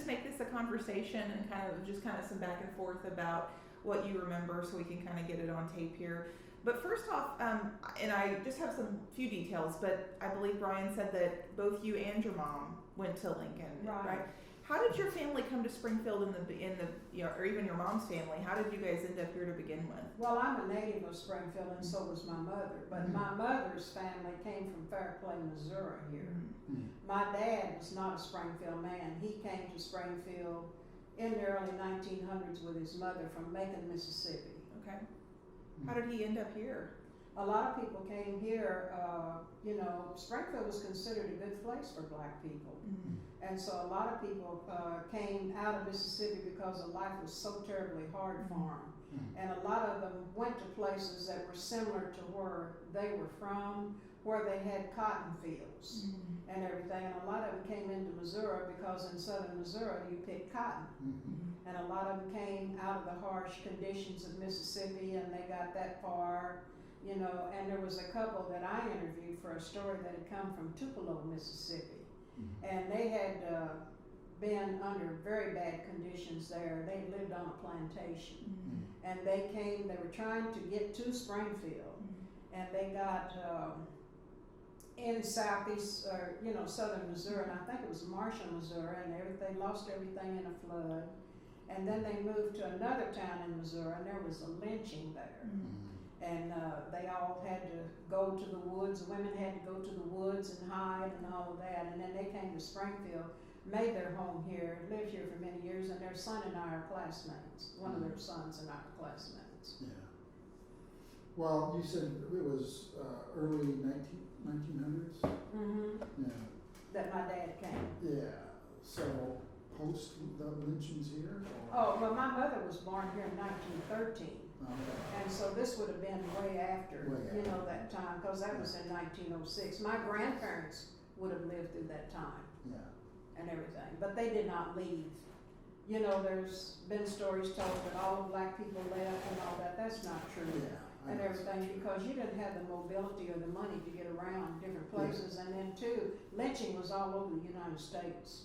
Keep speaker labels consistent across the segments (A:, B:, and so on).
A: just make this a conversation and kind of some back and forth about what you remember, so we can kind of get it on tape here. But first off, and I just have some few details, but I believe Brian said that both you and your mom went to Lincoln, right? How did your family come to Springfield or even your mom's family? How did you guys end up here to begin with?
B: Well, I'm a native of Springfield, and so was my mother. But my mother's family came from Fairplay, Missouri here. My dad was not a Springfield man. He came to Springfield in the early 1900s with his mother from Macon, Mississippi.
A: Okay. How did he end up here?
B: A lot of people came here. Springfield was considered a good place for black people. And so a lot of people came out of Mississippi because the life was so terribly hard for them. And a lot of them went to places that were similar to where they were from, where they had cotton fields and everything. And a lot of them came into Missouri because in southern Missouri you picked cotton. And a lot of them came out of the harsh conditions of Mississippi, and they got that far, and there was a couple that I interviewed for a story that had come from Tupelo, Mississippi. And they had been under very bad conditions there. They lived on a plantation. And they were trying to get to Springfield, and they got in southeast, southern Missouri, and I think it was Marshall, Missouri, and they lost everything in a flood. And then they moved to another town in Missouri, and there was a lynching there. And they all had to go to the woods. The women had to go to the woods and hide and all of that. And then they came to Springfield, made their home here, lived here for many years, and their son and I are classmates. One of their sons and I are classmates.
C: Yeah. Well, you said it was early 1900s? Yeah.
B: That my dad came.
C: Yeah. So post the lynchings here? Or?
B: Oh, well, my mother was born here in 1913.
C: Okay.
B: And so this would have been way after, that time, because that was in 1906. My grandparents would have lived through that time.
C: Yeah.
B: And everything, but they did not leave. There's been stories told that all the black people left and all that. That's not true.
C: Yeah,
B: and everything, because you didn't have the mobility or the money to get around different places. And then too, lynching was all over the United States.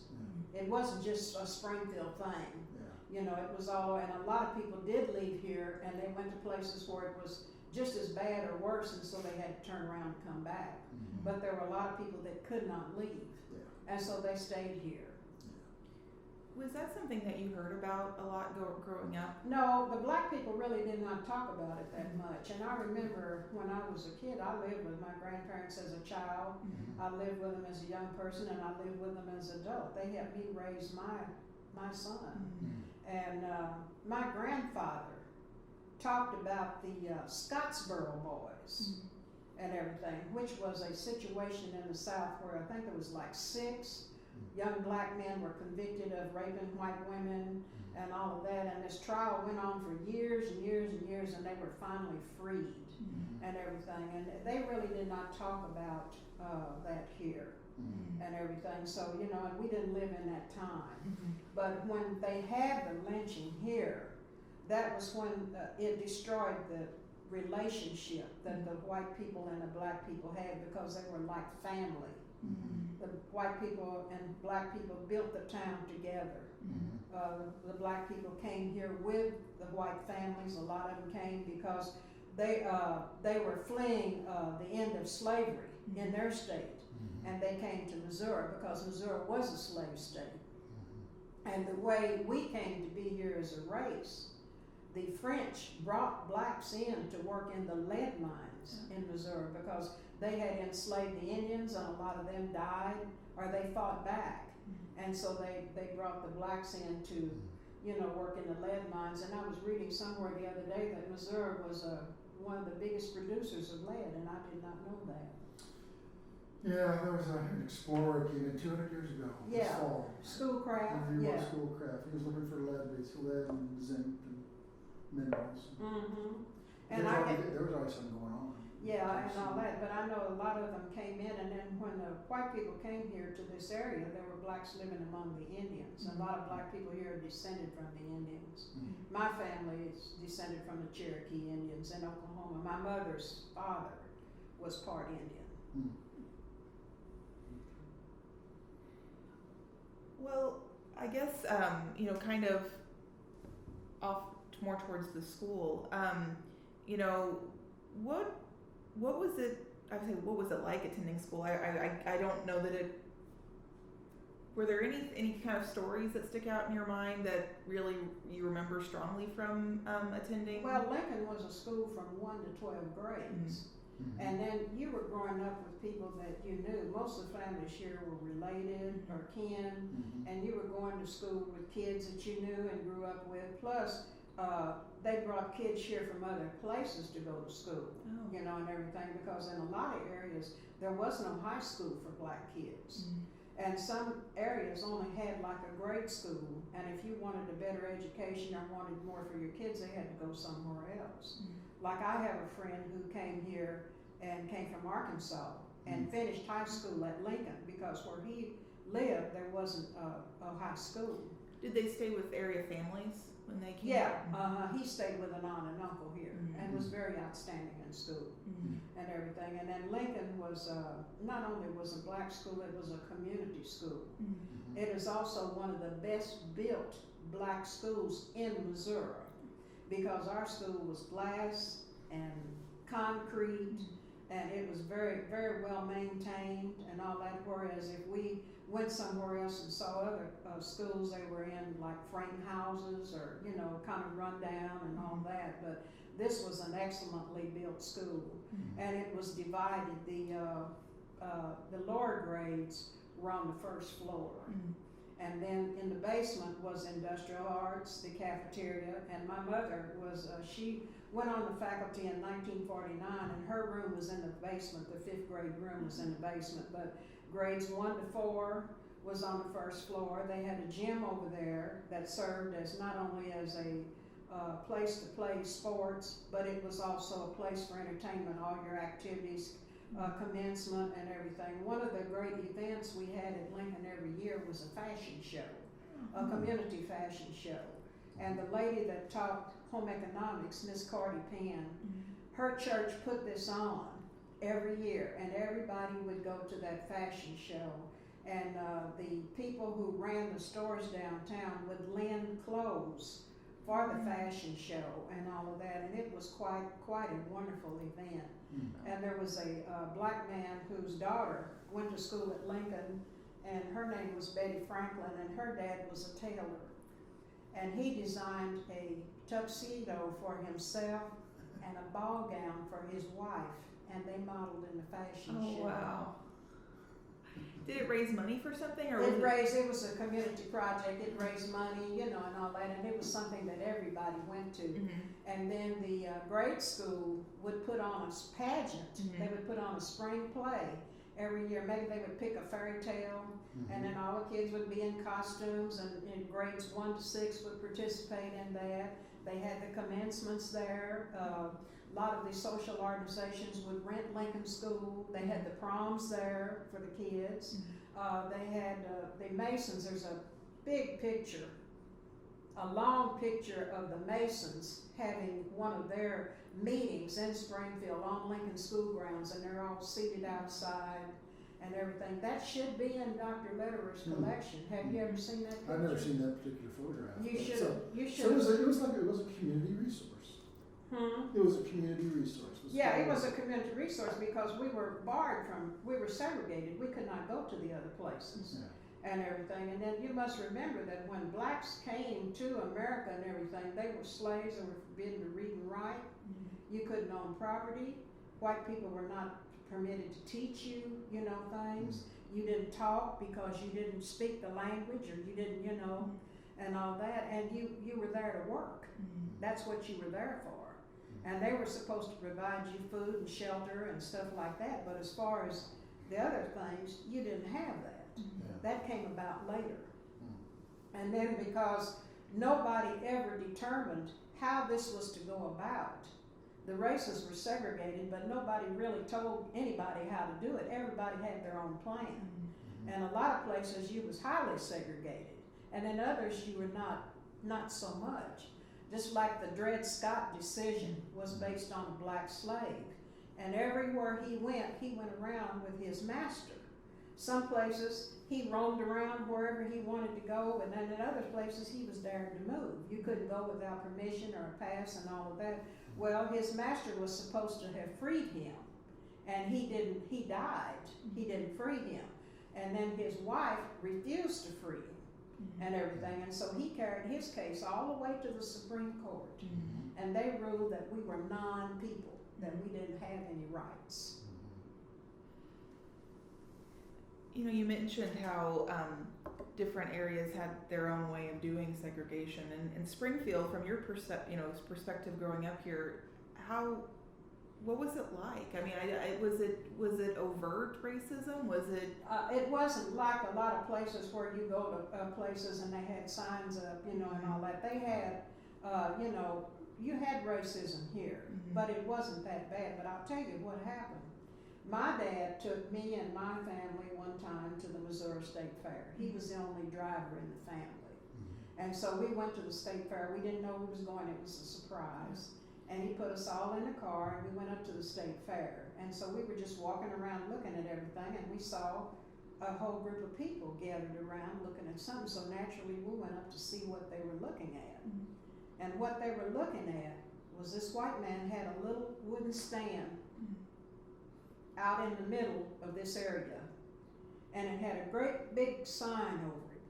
B: It wasn't just a Springfield thing. It was all, and a lot of people did leave here, and they went to places where it was just as bad or worse, and so they had to turn around and come back. But there were a lot of people that could not leave. And so they stayed here.
A: Was that something that you heard about a lot growing up?
B: No, the black people really did not talk about it that much. And I remember when I was a kid, I lived with my grandparents as a child. I lived with them as a young person, and I lived with them as an adult. They helped me raise my son. And my grandfather talked about the Scottsboro boys. And everything, which was a situation in the South where I think there was like 6 young black men were convicted of raping white women and all of that, and this trial went on for years and years and years, and they were finally freed and everything, and they really did not talk about that here and everything, so and we didn't live in that time. But when they had the lynching here, that was when it destroyed the relationship that the white people and the black people had, because they were like family. The white people and black people built the town together. The black people came here with the white families. A lot of them came because they were fleeing the end of slavery in their state, and they came to Missouri because Missouri was a slave state. And the way we came to be here as a race, the French brought blacks in to work in the lead mines in Missouri because they had enslaved the Indians, and a lot of them died or they fought back. And so they brought the blacks in to, work in the lead mines. And I was reading somewhere the other day that Missouri was one of the biggest producers of lead, and I did not know that.
C: Yeah, there was an explorer came in 200 years ago.
B: Yeah,
C: fall.
B: Schoolcraft.
C: He was Schoolcraft. He was looking for lead and zinc and minerals.
B: And
C: there was always something going on.
B: Yeah, and all that, but I know a lot of them came in, and then when the white people came here to this area, there were blacks living among the Indians. A lot of black people here are descended from the Indians. My family is descended from the Cherokee Indians in Oklahoma. My mother's father was part Indian.
A: Well, I guess, kind of off more towards the school, what was it, I would say, what was it like attending school? I don't know that it, were there any kind of stories that stick out in your mind that really you remember strongly from attending?
B: Well, Lincoln was a school from 1 to 12 grades.
C: Mhm.
B: And then you were growing up with people that you knew. Most of the families here were related or kin,
C: Mhm.
B: and you were going to school with kids that you knew and grew up with. Plus, they brought kids here from other places to go to school,
A: Oh.
B: and everything, because in a lot of areas, there was no high school for black kids.
A: Mhm.
B: And some areas only had like a grade school, and if you wanted a better education or wanted more for your kids, they had to go somewhere else.
A: Mhm.
B: Like I have a friend who came here and came from Arkansas and finished high school at Lincoln, because where he lived, there wasn't a high school.
A: Did they stay with area families when they came?
B: Yeah, he stayed with an aunt and uncle here
A: Mhm.
B: and was very outstanding in school
A: Mhm.
B: and everything. And then Lincoln was, not only was a black school, it was a community school.
A: Mhm.
B: It is also one of the best built black schools in Missouri, because our school was glass and concrete, and it was very, very well maintained and all that. Whereas if we went somewhere else and saw other schools, they were in like frame houses or, kind of run down and all that. But this was an excellently built school, and it was divided. The lower grades were on the first floor.
A: Mhm.
B: And then in the basement was industrial arts, the cafeteria, and my mother was, she went on the faculty in 1949, and her room was in the basement. The 5th grade room was in the basement, but grades 1 to 4 was on the first floor. They had a gym over there that served as not only as a place to play sports, but it was also a place for entertainment, all your activities, commencement and everything. One of the great events we had at Lincoln every year was a fashion show, a community fashion show. And the lady that taught home economics, Miss Cardi Penn, her church put this on every year, and everybody would go to that fashion show. And the people who ran the stores downtown would lend clothes for the fashion show and all of that, and it was quite a wonderful event. And there was a black man whose daughter went to school at Lincoln, and her name was Betty Franklin, and her dad was a tailor. And he designed a tuxedo for himself and a ball gown for his wife, and they modeled in the fashion show.
A: Oh, wow. Did it raise money for something, or was
B: It was a community project. It raised money, and all that, and it was something that everybody went to.
A: Mhm.
B: And then the grade school would put on a pageant.
A: Mhm.
B: They would put on a spring play every year. Maybe they would pick a fairy tale, and then all the kids would be in costumes, and grades 1 to 6 would participate in that. They had the commencements there. A lot of the social organizations would rent Lincoln School. They had the proms there for the kids. They had the Masons. There's a big picture, a long picture of the Masons having one of their meetings in Springfield on Lincoln School grounds, and they're all seated outside and everything. That should be in Dr. Lederer's collection. Have you ever seen that picture?
C: I've never seen that particular photograph.
B: You
C: but
B: should. You should.
C: So it was a community resource. It was a community resource.
B: Yeah, it was a community resource because we were we were segregated. We could not go to the other places and everything. And then you must remember that when blacks came to America and everything, they were slaves and were forbidden to read and write. You couldn't own property. White people were not permitted to teach you, things. You didn't talk because you didn't speak the language, or you didn't, and all that. And you were there to work. That's what you were there for. And they were supposed to provide you food and shelter and stuff like that. But as far as the other things, you didn't have that. That came about later. And then because nobody ever determined how this was to go about, the races were segregated, but nobody really told anybody how to do it. Everybody had their own plan. And a lot of places you was highly segregated. And in others you were not so much. Just like the Dred Scott decision was based on a black slave. And everywhere he went around with his master. Some places he roamed around wherever he wanted to go, and then in other places he was dared to move. You couldn't go without permission or a pass and all of that. Well, his master was supposed to have freed him, and he didn't. He died. He didn't free him, and then his wife refused to free him and everything, and so he carried his case all the way to the Supreme Court, and they ruled that we were non-people, that we didn't have any rights.
A: You know, you mentioned how different areas had their own way of doing segregation, and in Springfield, from your perspective growing up here, what was it like? I mean, was it overt racism? Was it?
B: It wasn't like a lot of places where you go to places and they had signs up, and all that. They had, you had racism here, but it wasn't that bad. But I'll tell you what happened. My dad took me and my family one time to the Missouri State Fair. He was the only driver in the family. And so we went to the State Fair. We didn't know we was going. It was a surprise. And he put us all in a car and we went up to the State Fair. And so we were just walking around looking at everything, and we saw a whole group of people gathered around looking at something. So naturally we went up to see what they were looking at. And what they were looking at was this white man had a little wooden stand out in the middle of this area, and it had a great big sign over it.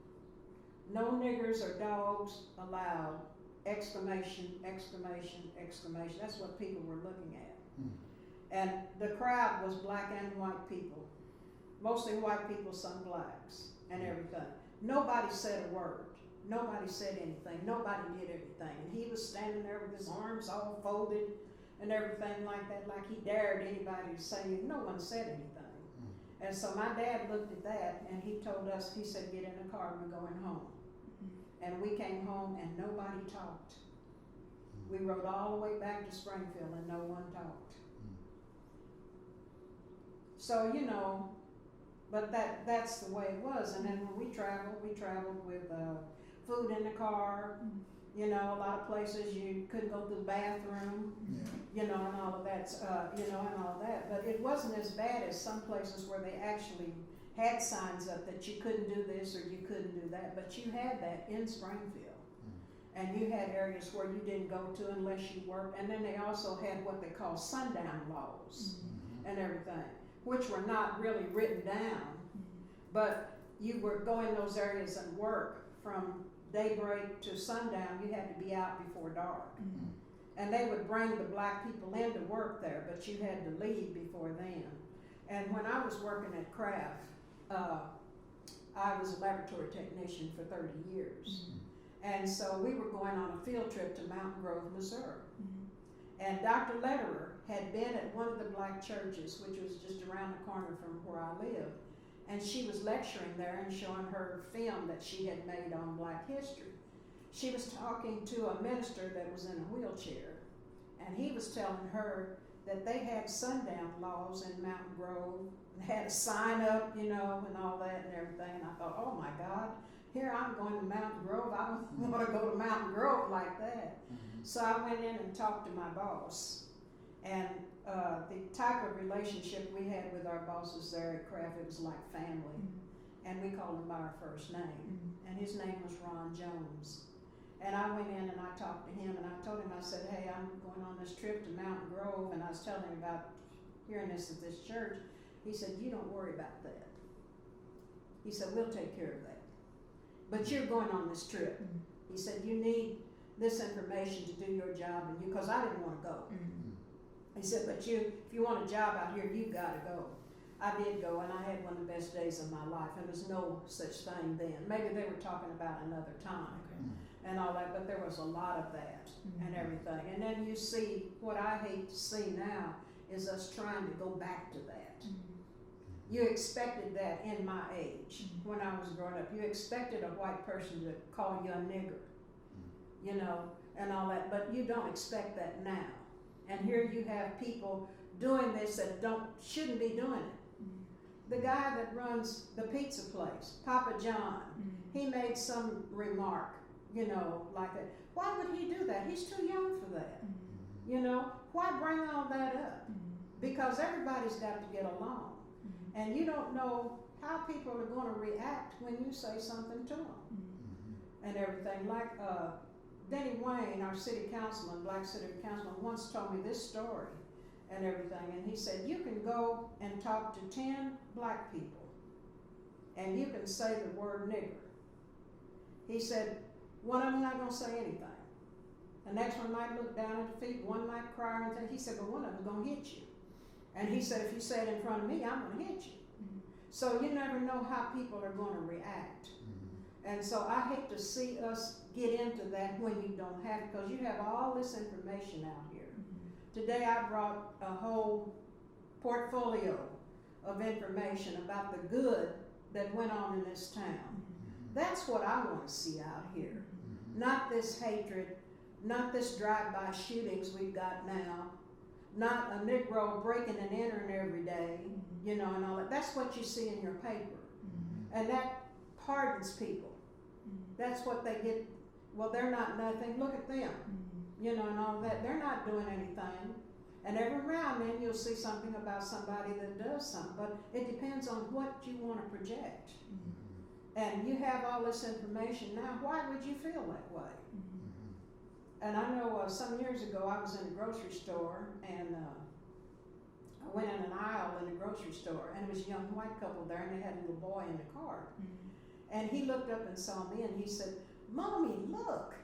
B: No niggers or dogs allowed, exclamation, exclamation, exclamation. That's what people were looking at. And the crowd was black and white people, mostly white people, some blacks, and everything. Nobody said a word. Nobody said anything. Nobody did everything. And he was standing there with his arms all folded and everything like that, like he dared anybody to say anything. No one said anything. And so my dad looked at that and he told us, he said, get in the car, we're going home. And we came home and nobody talked. We rode all the way back to Springfield and no one talked. So, but that's the way it was. And then when we traveled with food in the car. A lot of places you couldn't go to the bathroom, and all of that, and all of that. But it wasn't as bad as some places where they actually had signs up that you couldn't do this or you couldn't do that. But you had that in Springfield. And you had areas where you didn't go to unless you worked. And then they also had what they call sundown laws and everything, which were not really written down. But you were going those areas and work from daybreak to sundown. You had to be out before dark. And they would bring the black people in to work there, but you had to leave before then. And when I was working at Kraft, I was a laboratory technician for 30 years. And so we were going on a field trip to Mountain Grove, Missouri. And Dr. Lederer had been at one of the black churches, which was just around the corner from where I lived. And she was lecturing there and showing her film that she had made on black history. She was talking to a minister that was in a wheelchair, and he was telling her that they had sundown laws in Mountain Grove, and had a sign up, and all that and everything. And I thought, oh my God, here I'm going to Mountain Grove. I don't want to go to Mountain Grove like that. So I went in and talked to my boss, and the type of relationship we had with our bosses there at Kraft, it was like family. And we called him by our first name. And his name was Ron Jones. And I went in and I talked to him and I told him, I said, hey, I'm going on this trip to Mountain Grove, and I was telling him about hearing this at this church. He said, you don't worry about that. He said, we'll take care of that. But you're going on this trip. He said, you need this information to do your job, and because I didn't want to go. He said, but if you want a job out here, you've got to go. I did go, and I had one of the best days of my life. There was no such thing then. Maybe they were talking about another time and all that, but there was a lot of that and everything. And then you see, what I hate to see now is us trying to go back to that. You expected that in my age, when I was growing up. You expected a white person to call you a nigger, and all that, but you don't expect that now. And here you have people doing this that shouldn't be doing it. The guy that runs the pizza place, Papa John, he made some remark, like that. Why would he do that? He's too young for that. Why bring all that up? Because everybody's got to get along. And you don't know how people are going to react when you say something to them and everything. Like Denny Wayne, our city councilman, black city councilman, once told me this story and everything, and he said, you can go and talk to 10 black people and you can say the word nigger. He said, one of them not going to say anything. The next one might look down at the feet, one might cry or anything. He said, but one of them's going to hit you. And he said, if you say it in front of me, I'm going to hit you. So you never know how people are going to react. And so I hate to see us get into that when you don't have it, because you have all this information out here. Today I brought a whole portfolio of information about the good that went on in this town. That's what I want to see out here. Not this hatred, not this drive-by shootings we've got now, not a Negro breaking and entering every day, you know, and all that. That's what you see in your paper. And that hardens people. That's what they get. Well, they're not nothing. Look at them, you know, and all that. They're not doing anything. And every now and then you'll see something about somebody that does something, but it depends on what you want to project. And you have all this information now. Why would you feel that way? And I know some years ago I was in a grocery store, and I went in an aisle in a grocery store, and it was a young white couple there, and they had a little boy in the cart. And he looked up and saw me, and he said, "Mommy, look,"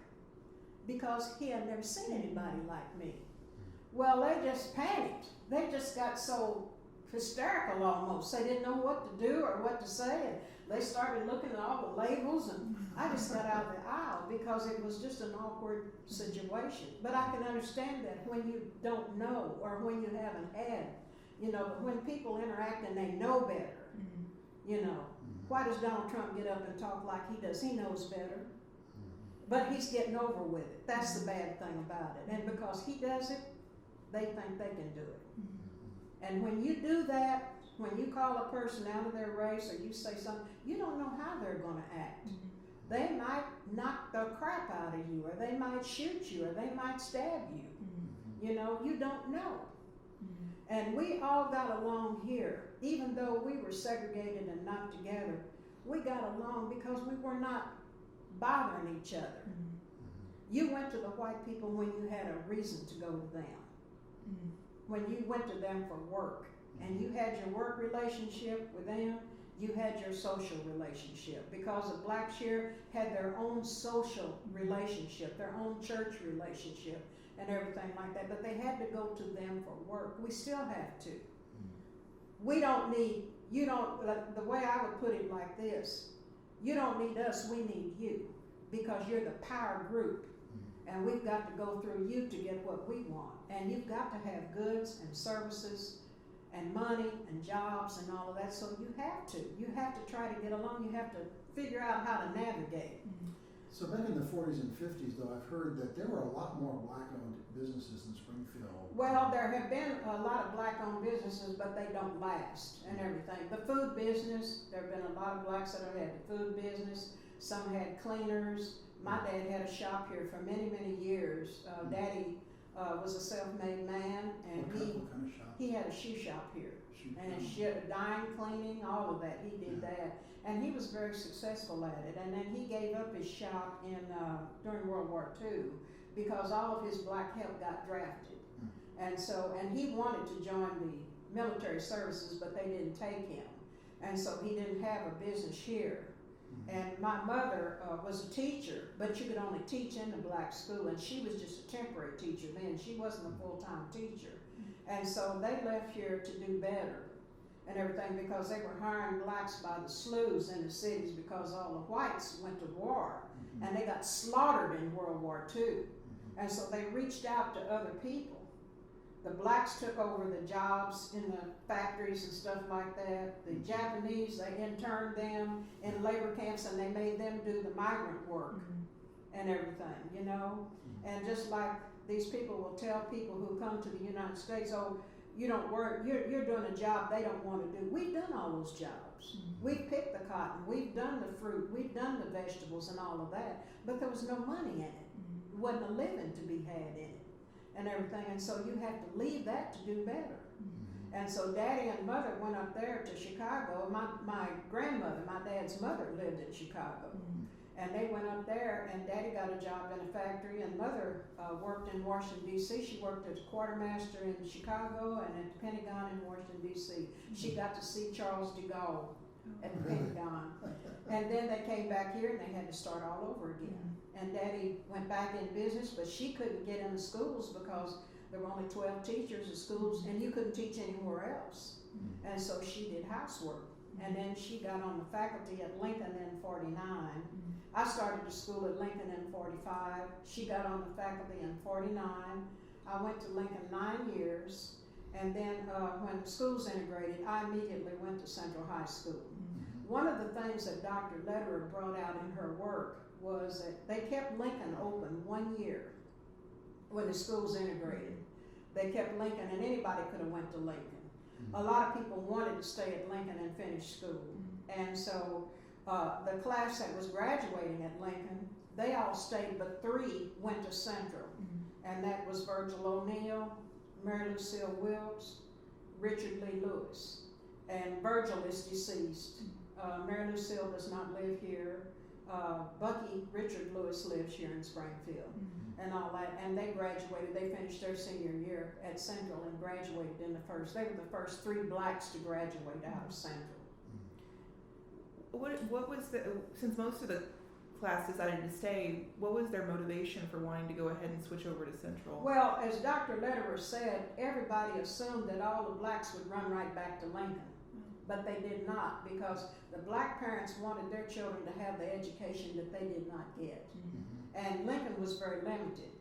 B: because he had never seen anybody like me. Well, they just panicked. They just got so hysterical almost. They didn't know what to do or what to say, and they started looking at all the labels, and I just got out of the aisle because it was just an awkward situation. But I can understand that when you don't know or when you haven't had, you know, but when people interact and they know better, you know, why does Donald Trump get up and talk like he does? He knows better. But he's getting over with it. That's the bad thing about it. And because he does it, they think they can do it. And when you do that, when you call a person out of their race or you say something, you don't know how they're going to act. They might knock the crap out of you, or they might shoot you, or they might stab you. You know, you don't know. And we all got along here. Even though we were segregated and not together, we got along because we were not bothering each other. You went to the white people when you had a reason to go to them. When you went to them for work, and you had your work relationship with them, you had your social relationship, because the blacks here had their own social relationship, their own church relationship, and everything like that, but they had to go to them for work. We still have to. We don't need, you don't, the way I would put it like this, you don't need us, we need you, because you're the power group, and we've got to go through you to get what we want. And you've got to have goods and services and money and jobs and all of that, so you have to. You have to try to get along. You have to figure out how to navigate.
C: So back in the 40s and 50s, though, I've heard that there were a lot more black-owned businesses in Springfield.
B: Well, there have been a lot of black-owned businesses, but they don't last and everything. The food business, there have been a lot of blacks that have had the food business. Some had cleaners. My dad had a shop here for many, many years. Daddy was a self-made man, and
C: What kind of shop?
B: he had a shoe shop here. And dyeing, cleaning, all of that, he did that. And he was very successful at it. And then he gave up his shop during World War II because all of his black help got drafted. And so, and he wanted to join the military services, but they didn't take him. And so he didn't have a business here. And my mother was a teacher, but you could only teach in the black school, and she was just a temporary teacher then. She wasn't a full-time teacher. And so they left here to do better and everything, because they were hiring blacks by the slews in the cities because all the whites went to war, and they got slaughtered in World War II. And so they reached out to other people. The blacks took over the jobs in the factories and stuff like that. The Japanese, they interned them in labor camps, and they made them do the migrant work and everything, you know? And just like these people will tell people who come to the United States, oh, you don't work, you're doing a job they don't want to do. We've done all those jobs. We've picked the cotton, we've done the fruit, we've done the vegetables and all of that, but there was no money in it. There wasn't a living to be had in it and everything, and so you have to leave that to do better. And so Daddy and Mother went up there to Chicago. My grandmother, my dad's mother, lived in Chicago. And they went up there, and Daddy got a job in a factory, and Mother worked in Washington, D.C. She worked as quartermaster in Chicago and at the Pentagon in Washington, D.C. She got to see Charles de Gaulle at the Pentagon. And then they came back here, and they had to start all over again. And Daddy went back in business, but she couldn't get into schools because there were only 12 teachers in schools, and you couldn't teach anywhere else. And so she did housework. And then she got on the faculty at Lincoln in 49. I started to school at Lincoln in 45. She got on the faculty in 49. I went to Lincoln 9 years. And then when the schools integrated, I immediately went to Central High School. One of the things that Dr. Lederer brought out in her work was that they kept Lincoln open 1 year when the schools integrated. They kept Lincoln, and anybody could have went to Lincoln. A lot of people wanted to stay at Lincoln and finish school. And so the class that was graduating at Lincoln, they all stayed, but 3 went to Central. And that was Virgil O'Neill, Mary Lucille Wilkes, Richard Lee Lewis. And Virgil is deceased. Mary Lucille does not live here. Bucky Richard Lewis lives here in Springfield. And all that, and they graduated. They finished their senior year at Central and graduated in the first. They were the first 3 blacks to graduate out of Central.
A: What was since most of the class decided to stay, what was their motivation for wanting to go ahead and switch over to Central?
B: Well, as Dr. Lederer said, everybody assumed that all the blacks would run right back to Lincoln. But they did not, because the black parents wanted their children to have the education that they did not get. And Lincoln was very limited.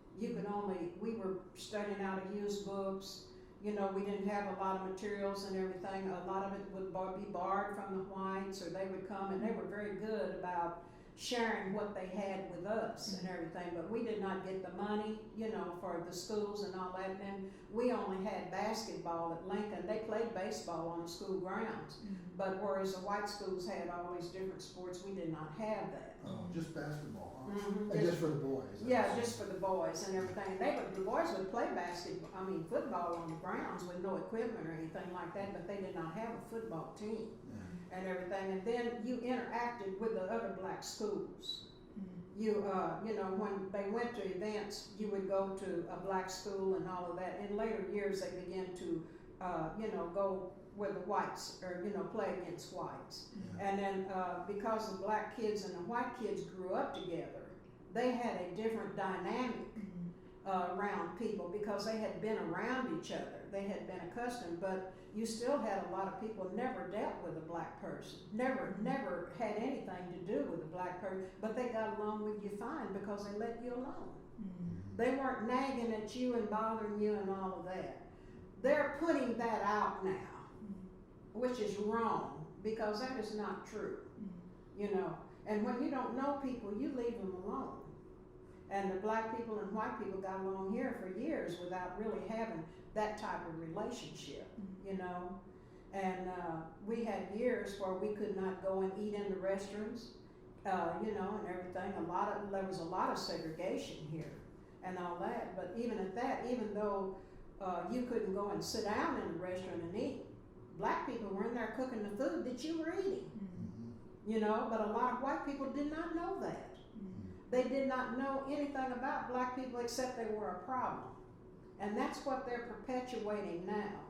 B: We were studying out of used books. You know, we didn't have a lot of materials and everything. A lot of it would be borrowed from the whites, or they would come, and they were very good about sharing what they had with us and everything. But we did not get the money, you know, for the schools and all that. And then we only had basketball at Lincoln. They played baseball on the school grounds. But whereas the white schools had all these different sports, we did not have that.
C: Oh, just basketball, huh? And just for the boys.
B: Yeah, just for the boys and everything. The boys would play football on the grounds with no equipment or anything like that, but they did not have a football team and everything. And then you interacted with the other black schools. You know, when they went to events, you would go to a black school and all of that. In later years, they began to, you know, go where the whites, or, you know, play against whites. And then because the black kids and the white kids grew up together, they had a different dynamic around people because they had been around each other. They had been accustomed, but you still had a lot of people never dealt with a black person, never had anything to do with a black person, but they got along with you fine because they let you alone. They weren't nagging at you and bothering you and all of that. They're putting that out now, which is wrong, because that is not true, you know. And when you don't know people, you leave them alone. And the black people and white people got along here for years without really having that type of relationship, you know. And we had years where we could not go and eat in the restaurants, you know, and everything. There was a lot of segregation here and all that. But even at that, even though you couldn't go and sit down in the restaurant and eat, black people were in there cooking the food that you were eating, you know. But a lot of white people did not know that. They did not know anything about black people except they were a problem. And that's what they're perpetuating now.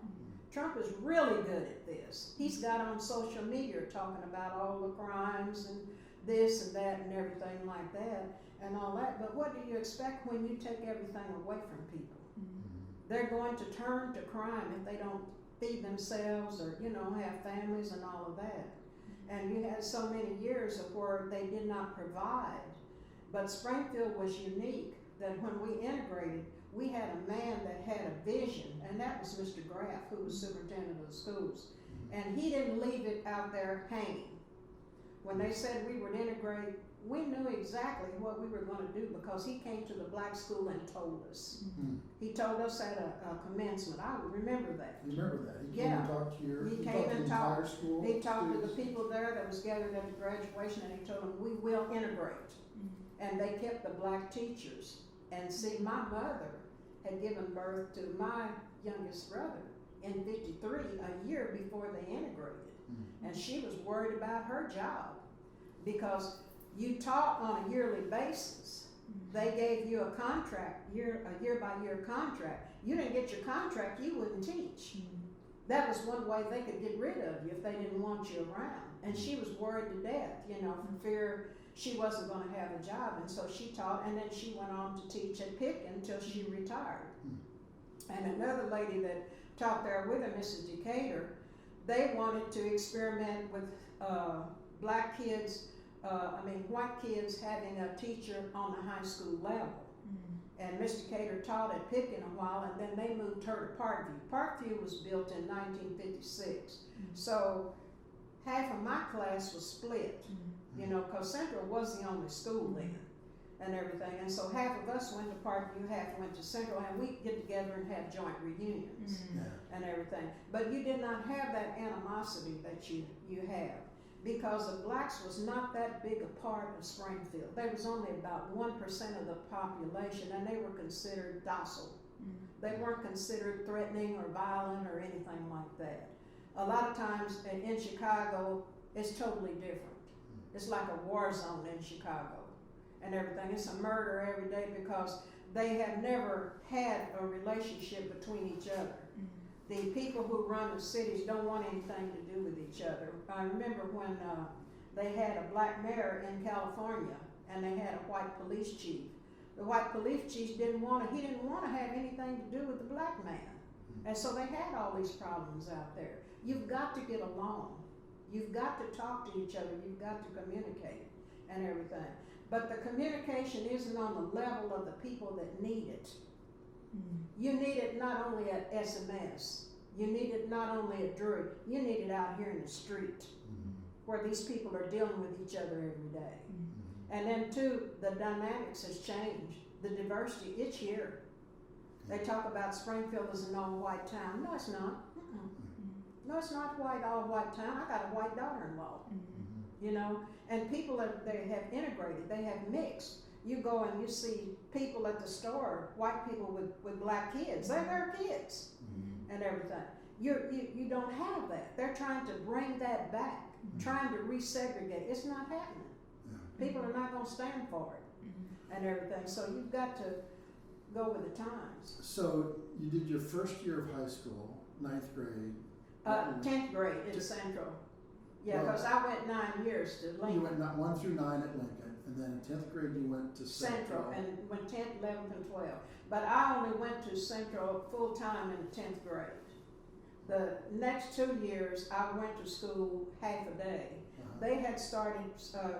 B: Trump is really good at this. He's got on social media talking about all the crimes and this and that and everything like that and all that. But what do you expect when you take everything away from people? They're going to turn to crime if they don't feed themselves or, you know, have families and all of that. And you had so many years of where they did not provide. But Springfield was unique that when we integrated, we had a man that had a vision, and that was Mr. Graff, who was superintendent of the schools. And he didn't leave it out there hanging. When they said we would integrate, we knew exactly what we were going to do because he came to the black school and told us. He told us at a commencement. I remember that.
C: You remember that? He came and talked to your,
B: he
C: he
B: came
C: talked to
B: and
C: the entire school.
B: He talked to the
C: students.
B: people there that was gathered at the graduation, and he told them, we will integrate. And they kept the black teachers. And see, my mother had given birth to my youngest brother in 53, a year before they integrated.
C: Mm.
B: And she was worried about her job because you taught on a yearly basis. They gave you a contract, a year by year contract. You didn't get your contract, you wouldn't teach. That was one way they could get rid of you if they didn't want you around. And she was worried to death, for fear she wasn't going to have a job. And so she taught, and then she went on to teach at Pick until she retired. And another lady that taught there with her, Mrs. Decatur, they wanted to experiment with black kids, white kids having a teacher on the high school level. And Miss Decatur taught at Pick in a while, and then they moved her to Parkview. Parkview was built in 1956. So half of my class was split, because Central was the only school then and everything. And so half of us went to Parkview, half went to Central, and we'd get together and have joint reunions and everything. But you did not have that animosity that you have, because the blacks was not that big a part of Springfield. They was only about 1% of the population, and they were considered docile. They weren't considered threatening or violent or anything like that. A lot of times in Chicago, it's totally different. It's like a war zone in Chicago and everything. It's a murder every day because they have never had a relationship between each other. The people who run the cities don't want anything to do with each other. I remember when they had a black mayor in California and they had a white police chief. The white police chief didn't want to have anything to do with the black man. And so they had all these problems out there. You've got to get along. You've got to talk to each other. You've got to communicate and everything. But the communication isn't on the level of the people that need it. You need it not only at SMS. You need it not only at Drury. You need it out here in the street where these people are dealing with each other every day. And then too, the dynamics has changed. The diversity, it's here. They talk about Springfield as an all-white town. No, it's not. No, it's not all-white town. I got a white daughter-in-law, and people they have integrated. They have mixed. You go and you see people at the store, white people with black kids. They're their kids and everything. You don't have that. They're trying to bring that back, trying to resegregate. It's not happening. People are not going to stand for it and everything. So you've got to go with the times.
C: So you did your first year of high school, 9th grade.
B: 10th grade in Central. Yeah, because I went 9 years to Lincoln.
C: You went 1 through 9 at Lincoln, and then in 10th grade you went to Central.
B: And went 10th, 11th, and 12th. But I only went to Central full time in the 10th grade. The next 2 years I went to school half a day. They had started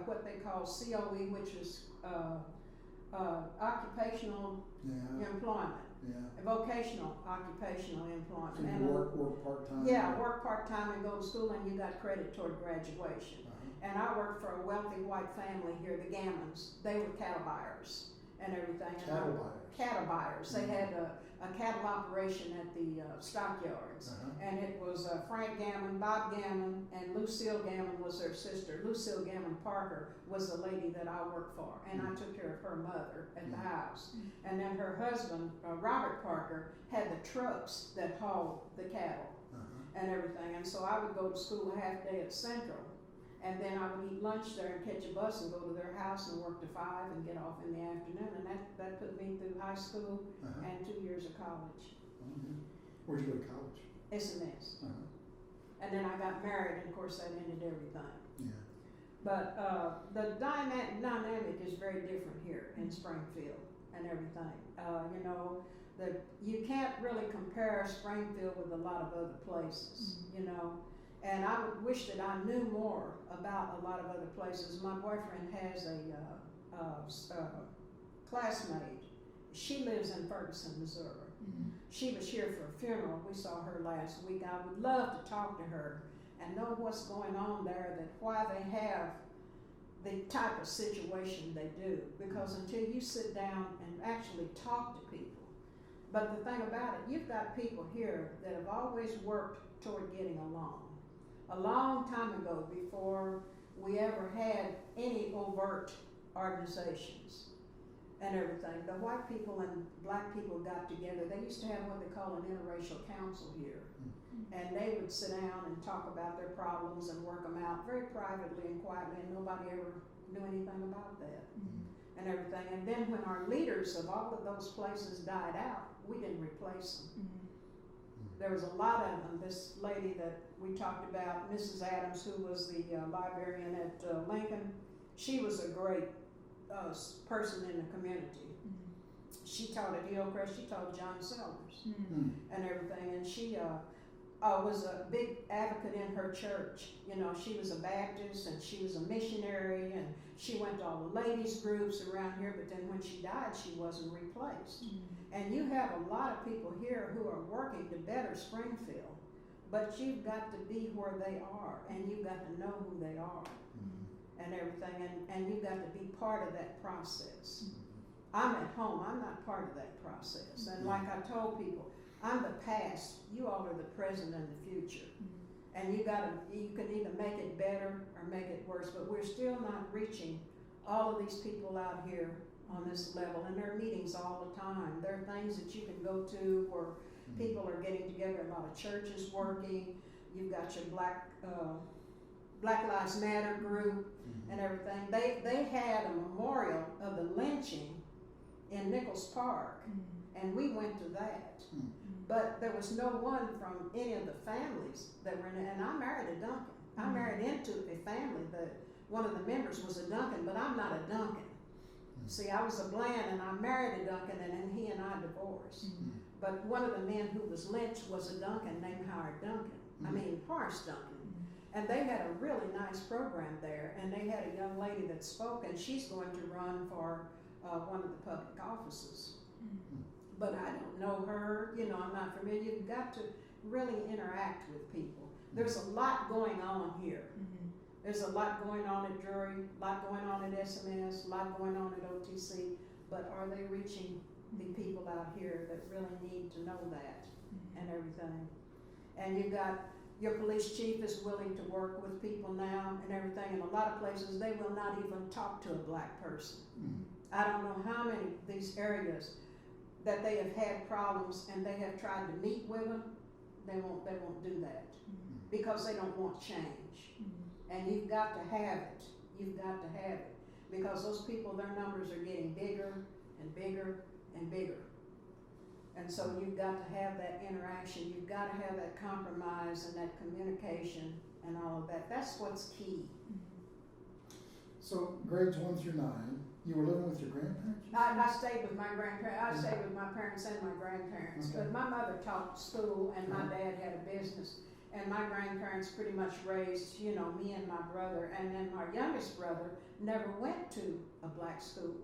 B: what they call COE, which is occupational employment. Vocational occupational employment.
C: So you work part-time?
B: Yeah, work part-time and go to school, and you got credit toward graduation. And I worked for a wealthy white family here, the Gammons. They were cattle buyers and everything. Cattle buyers. They had a cattle operation at the stockyards. And it was Frank Gammon, Bob Gammon, and Lucille Gammon was their sister. Lucille Gammon Parker was the lady that I worked for, and I took care of her mother at the house. And then her husband, Robert Parker, had the trucks that hauled the cattle and everything. And so I would go to school a half day at Central, and then I would eat lunch there and catch a bus and go to their house and work to 5 and get off in the afternoon. And that put me through high school and 2 years of college.
C: Where'd you go to college?
B: SMS. And then I got married, and of course that ended everything. But the dynamic is very different here in Springfield and everything. You can't really compare Springfield with a lot of other places, And I would wish that I knew more about a lot of other places. My boyfriend has a classmate. She lives in Ferguson, Missouri. She was here for a funeral. We saw her last week. I would love to talk to her and know what's going on there, that why they have the type of situation they do. Because until you sit down and actually talk to people. But the thing about it, you've got people here that have always worked toward getting along. A long time ago, before we ever had any overt organizations and everything. The white people and black people got together. They used to have what they call an interracial council here. And they would sit down and talk about their problems and work them out very privately and quietly, and nobody ever knew anything about that and everything. And then when our leaders of all of those places died out, we didn't replace them. There was a lot of them. This lady that we talked about, Mrs. Adams, who was the librarian at Lincoln, she was a great person in the community. She taught at Hillcrest, she taught John Sellers and everything, and she was a big advocate in her church. You know, she was a Baptist and she was a missionary, and she went to all the ladies groups around here, but then when she died, she wasn't replaced. And you have a lot of people here who are working to better Springfield, but you've got to be where they are, and you've got to know who they are and everything, and you've got to be part of that process. I'm at home, I'm not part of that process. And like I told people, I'm the past, you all are the present and the future. And you can either make it better or make it worse, but we're still not reaching all of these people out here on this level, and there are meetings all the time. There are things that you can go to where people are getting together, a lot of churches working. You've got your Black Lives Matter group and everything. They had a memorial of the lynching in Nichols Park, and we went to that. But there was no one from any of the families that were in it, and I married a Duncan. I married into a family that one of the members was a Duncan, but I'm not a Duncan. See, I was a Bland, and I married a Duncan, and then he and I divorced. But one of the men who was lynched was a Duncan named Howard Duncan. Horace Duncan. And they had a really nice program there, and they had a young lady that spoke, and she's going to run for one of the public offices. But I don't know her, you know, I'm not familiar. You've got to really interact with people. There's a lot going on here. There's a lot going on at Drury, a lot going on at SMS, a lot going on at OTC, but are they reaching the people out here that really need to know that and everything? And you've got your police chief is willing to work with people now and everything. In a lot of places, they will not even talk to a black person. I don't know how many of these areas that they have had problems and they have tried to meet with them. They won't do that because they don't want change. And you've got to have it. You've got to have it because those people, their numbers are getting bigger and bigger and bigger. And so you've got to have that interaction. You've got to have that compromise and that communication and all of that. That's what's key.
C: So grades 1 through 9, you were living with your grandparents?
B: I stayed with my grandparents. I stayed with my parents and my grandparents.
C: Okay.
B: But my mother taught school and my dad had a business. And my grandparents pretty much raised, you know, me and my brother. And then my youngest brother never went to a black school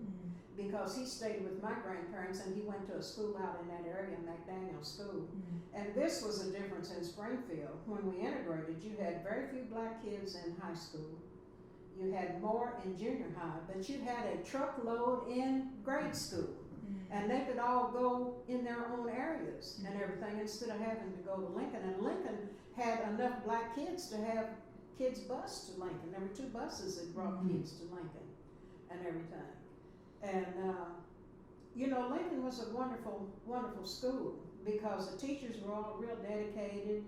B: because he stayed with my grandparents and he went to a school out in that area, McDaniel School. And this was a difference in Springfield. When we integrated, you had very few black kids in high school. You had more in junior high, but you had a truckload in grade school. And they could all go in their own areas and everything instead of having to go to Lincoln. And Lincoln had enough black kids to have kids bused to Lincoln. There were 2 buses that brought kids to Lincoln and everything. And, you know, Lincoln was a wonderful, wonderful school because the teachers were all real dedicated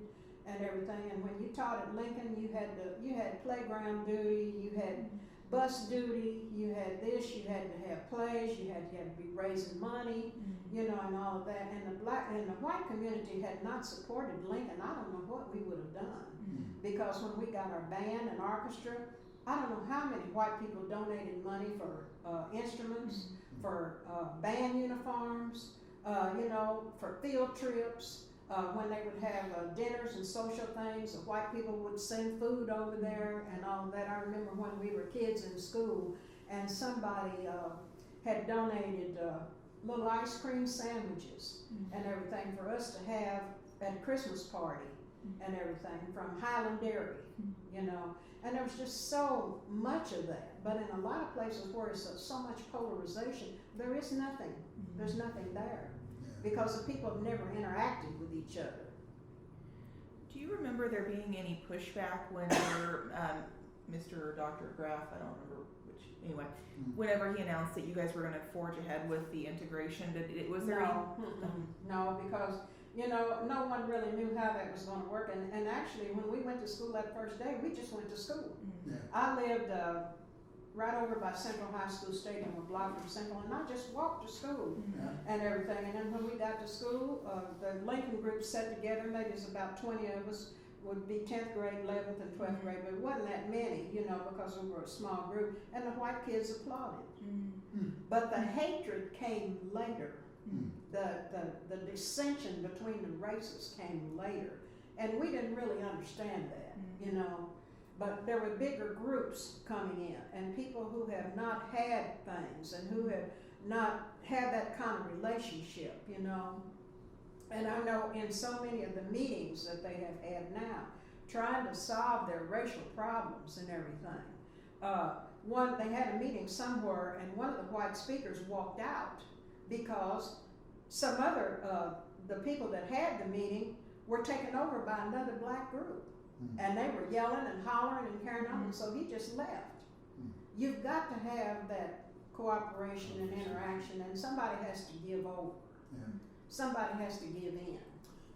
B: and everything. And when you taught at Lincoln, you had playground duty, you had bus duty, you had this, you had to have plays, you had to be raising money, you know, and all of that. And the white community had not supported Lincoln. I don't know what we would have done because when we got our band and orchestra, I don't know how many white people donated money for instruments, for band uniforms, you know, for field trips. When they would have dinners and social things, the white people would send food over there and all of that. I remember when we were kids in school and somebody had donated little ice cream sandwiches and everything for us to have at a Christmas party and everything from Highland Dairy, you know. And there was just so much of that. But in a lot of places where there's so much polarization, there is nothing. There's nothing there. Because the people have never interacted with each other.
A: Do you remember there being any pushback when Mr. or Dr. Graff, I don't remember which anyway,
C: Mm.
A: whenever he announced that you guys were going to forge ahead with the integration, was there
B: No, because, you know, no one really knew how that was gonna work, and actually, when we went to school that first day, we just went to school.
C: Yeah.
B: I lived, right over by Central High School Stadium, a block from Central, and I just walked to school
C: Yeah.
B: and everything, and then when we got to school, the Lincoln group sat together, maybe it was about 20 of us, would be 10th grade, 11th, and 12th grade, but it wasn't that many, you know, because we were a small group, and the white kids applauded. But the hatred came later.
C: Mm.
B: The dissension between the races came later, and we didn't really understand that, you know. But there were bigger groups coming in, and people who have not had things and who have not had that kind of relationship, you know. And I know in so many of the meetings that they have had now, trying to solve their racial problems and everything. They had a meeting somewhere, and one of the white speakers walked out because some other, the people that had the meeting were taken over by another black group. And they were yelling and hollering and carrying on, and so he just left. You've got to have that cooperation and interaction, and somebody has to give over.
C: Yeah.
B: Somebody has to give in.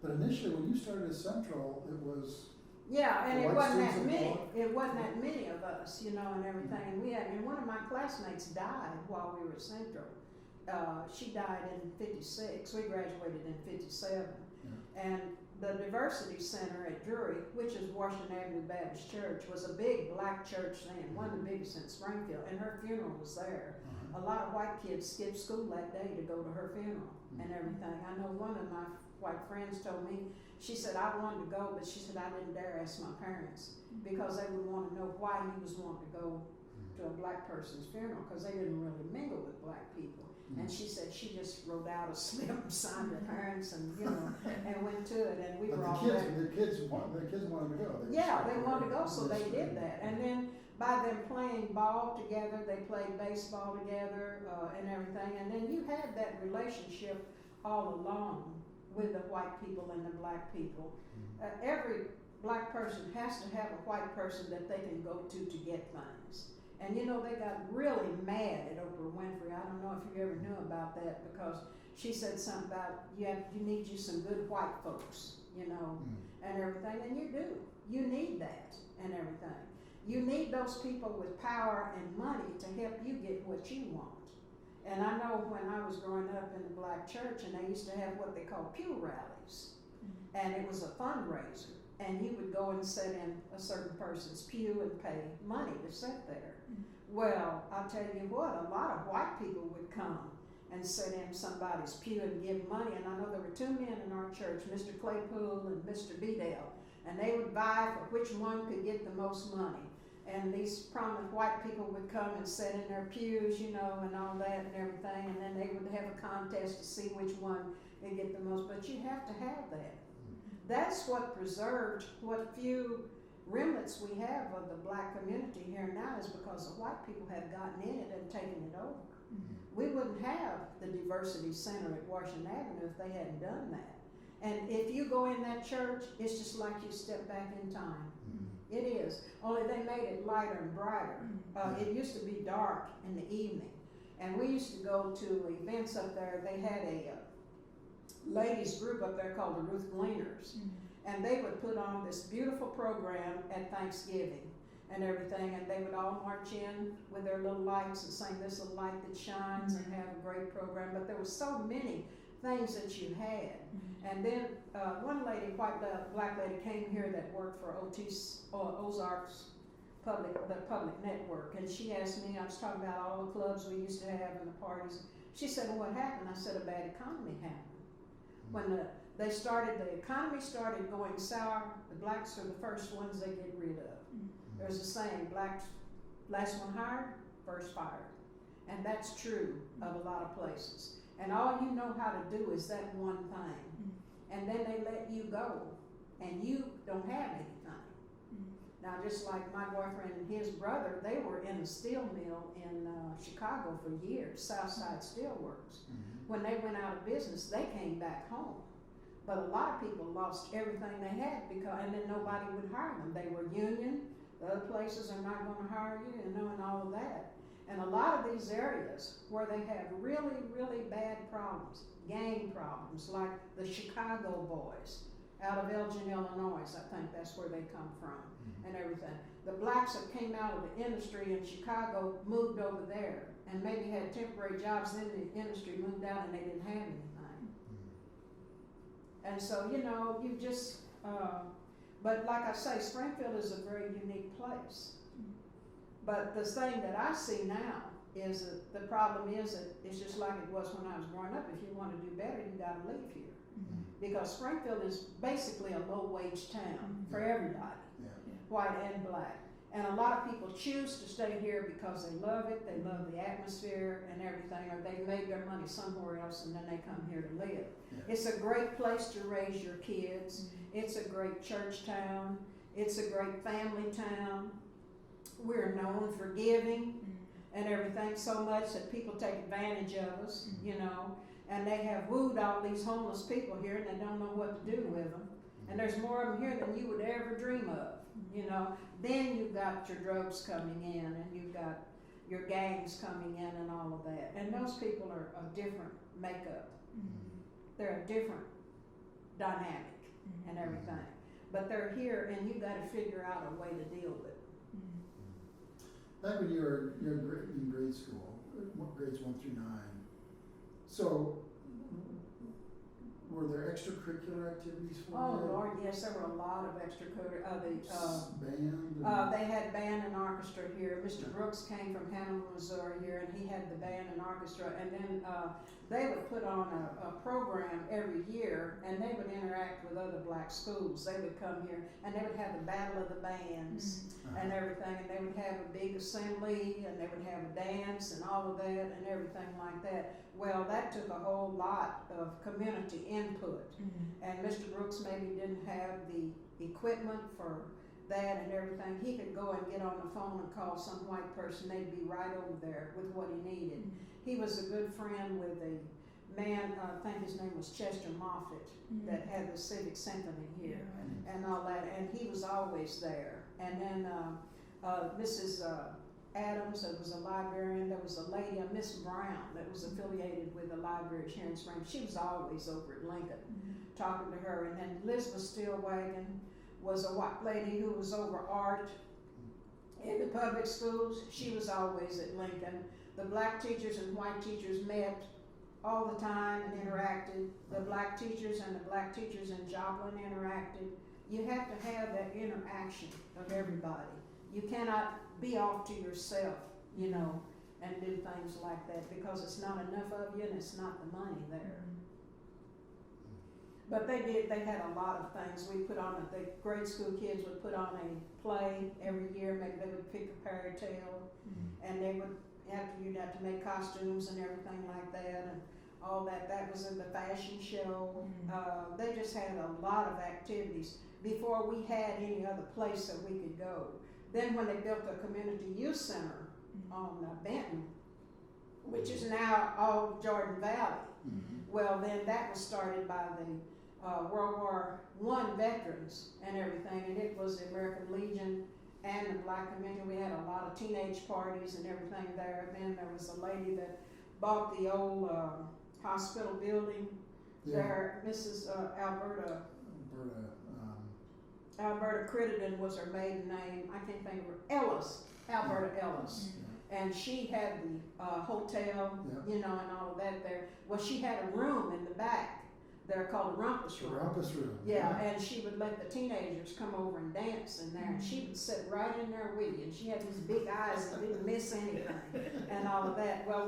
C: But initially, when you started at Central, it was.
B: Yeah, and
C: The
B: it
C: white
B: wasn't that
C: students
B: many.
C: involved?
B: It wasn't that many of us, you know, and everything. And and one of my classmates died while we were at Central. She died in '56. We graduated in '57.
C: Yeah.
B: And the Diversity Center at Drury, which is Washington Avenue Baptist Church, was a big black church then, one of the biggest in Springfield, and her funeral was there. A lot of white kids skipped school that day to go to her funeral and everything. I know one of my white friends told me, she said, I wanted to go, but she said, I didn't dare ask my parents because they would want to know why he was wanting to go to a black person's funeral, because they didn't really mingle with black people. And she said she just wrote out a slip and signed her parents and, you know, and went to it, and we
C: But
B: were all
C: the
B: there.
C: kids wanted to go.
B: They wanted to go, so they did that. And then by them playing ball together, they played baseball together and everything. And then you had that relationship all along with the white people and the black people. Every black person has to have a white person that they can go to get things. And you know, they got really mad at Oprah Winfrey. I don't know if you ever knew about that, because she said something about you need you some good white folks, you know, and everything. And you do. You need that and everything. You need those people with power and money to help you get what you want. And I know when I was growing up in the black church, and they used to have what they call pew rallies, and it was a fundraiser. And you would go and sit in a certain person's pew and pay money to sit there. Well, I'll tell you what, a lot of white people would come and sit in somebody's pew and give money. And I know there were two men in our church, Mr. Claypool and Mr. Bedale, and they would vie for which one could get the most money. And these prominent white people would come and sit in their pews, you know, and all that and everything, and then they would have a contest to see which one would get the most. But you have to have that. That's what preserved what few remnants we have of the black community here now, is because the white people have gotten in it and taken it over. We wouldn't have the Diversity Center at Washington Avenue if they hadn't done that. And if you go in that church, it's just like you step back in time. It is. Only they made it lighter and brighter. It used to be dark in the evening. And we used to go to events up there. They had a ladies group up there called the Ruth Gleaners. And they would put on this beautiful program at Thanksgiving and everything, and they would all march in with their little lights and sing This Little Light That Shines and have a great program. But there were so many things that you had. And then one lady, black lady, came here that worked for Ozarks the public network, and she asked me, I was talking about all the clubs we used to have and the parties. She said, well, what happened? I said, a bad economy happened. When the economy started going sour, the blacks are the first ones they get rid of. There's a saying, blacks, last one hired, first fired. And that's true of a lot of places. And all you know how to do is that one thing. And then they let you go, and you don't have anything. Now, just like my boyfriend and his brother, they were in a steel mill in Chicago for years, Southside Steelworks. When they went out of business, they came back home. But a lot of people lost everything they had, and then nobody would hire them. They were union. The other places are not going to hire you, and all of that. And a lot of these areas where they have really, really bad problems, gang problems, like the Chicago boys out of Elgin, Illinois, I think that's where they come from, and everything. The blacks that came out of the industry in Chicago moved over there and maybe had temporary jobs, then the industry moved out and they didn't have anything. And so, you know, you just, but like I say, Springfield is a very unique place. But the thing that I see now is that the problem is that it's just like it was when I was growing up. If you want to do better, you got to leave here. Because Springfield is basically a low-wage town for everybody, white and black. And a lot of people choose to stay here because they love it, they love the atmosphere and everything, or they made their money somewhere else and then they come here to live. It's a great place to raise your kids. It's a great church town. It's a great family town. We're known for giving and everything so much that people take advantage of us, you know. And they have wooed all these homeless people here and they don't know what to do with them. And there's more of them here than you would ever dream of, you know. Then you've got your drugs coming in and you've got your gangs coming in and all of that. And those people are a different makeup. They're a different dynamic and everything. But they're here and you got to figure out a way to deal with it.
C: Back when you were in grade school, grades 1 through 9, so were there extracurricular activities for you?
B: Oh Lord, yes, there were a lot of extracurricular.
C: Band?
B: They had band and orchestra here. Mr. Brooks came from Hannibal, Missouri here, and he had the band and orchestra. And then they would put on a program every year, and they would interact with other black schools. They would come here, and they would have the Battle of the Bands and everything, and they would have a big assembly, and they would have a dance and all of that and everything like that. Well, that took a whole lot of community input, and Mr. Brooks maybe didn't have the equipment for that and everything. He could go and get on the phone and call some white person. They'd be right over there with what he needed. He was a good friend with a man, I think his name was Chester Moffitt, that had the Civic Symphony here and all that, and he was always there. And then Mrs. Adams, that was a librarian. There was a lady, Miss Brown, that was affiliated with the library here in Springfield. She was always over at Lincoln talking to her. And then Elizabeth Stillwagon was a white lady who was over art in the public schools. She was always at Lincoln. The black teachers and white teachers met all the time and interacted. The black teachers and the black teachers in Joplin interacted. You have to have that interaction of everybody. You cannot be off to yourself, you know, and do things like that because it's not enough of you and it's not the money there. But they had a lot of things. We put on, the grade school kids would put on a play every year. Maybe they would pick a fairy tale and they would you'd have to make costumes and everything like that and all that. That was in the fashion show. They just had a lot of activities before we had any other place that we could go. Then when they built the community youth center on Benton, which is now all Jordan Valley, well then that was started by the World War I veterans and everything, and it was the American Legion and the black community. We had a lot of teenage parties and everything there. Then there was a lady that bought the old hospital building there, Mrs. Alberta Crittenden was her maiden name. I can't think of her. Ellis, Alberta Ellis. And she had the hotel, you know, and all of that there. Well, she had a room in the back there called the Rumpus Room.
C: The Rumpus Room.
B: Yeah, and she would let the teenagers come over and dance in there. And she would sit right in there with you. And she had these big eyes and didn't miss anything and all of that. Well,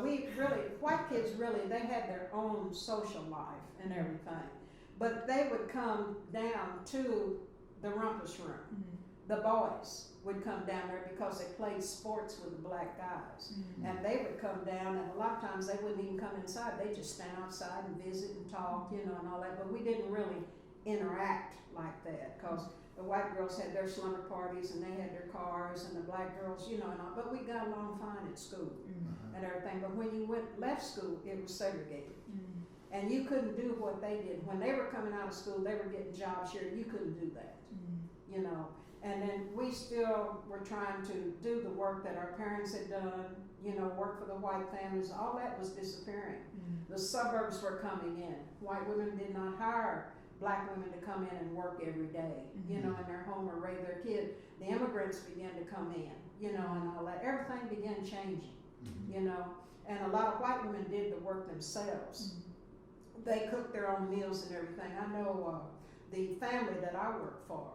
B: white kids really, they had their own social life and everything. But they would come down to the Rumpus Room. The boys would come down there because they played sports with the black guys. And they would come down, and a lot of times they wouldn't even come inside. They'd just stand outside and visit and talk, you know, and all that. But we didn't really interact like that because the white girls had their slumber parties and they had their cars, and the black girls, you know, and all. But we got along fine at school and everything. But when you left school, it was segregated. And you couldn't do what they did. When they were coming out of school, they were getting jobs here. You couldn't do that, you know. And then we still were trying to do the work that our parents had done, you know, work for the white families. All that was disappearing. The suburbs were coming in. White women did not hire black women to come in and work every day, you know, in their home or raise their kid. The immigrants began to come in, you know, and all that. Everything began changing, you know, and a lot of white women did the work themselves. They cooked their own meals and everything. I know the family that I work for,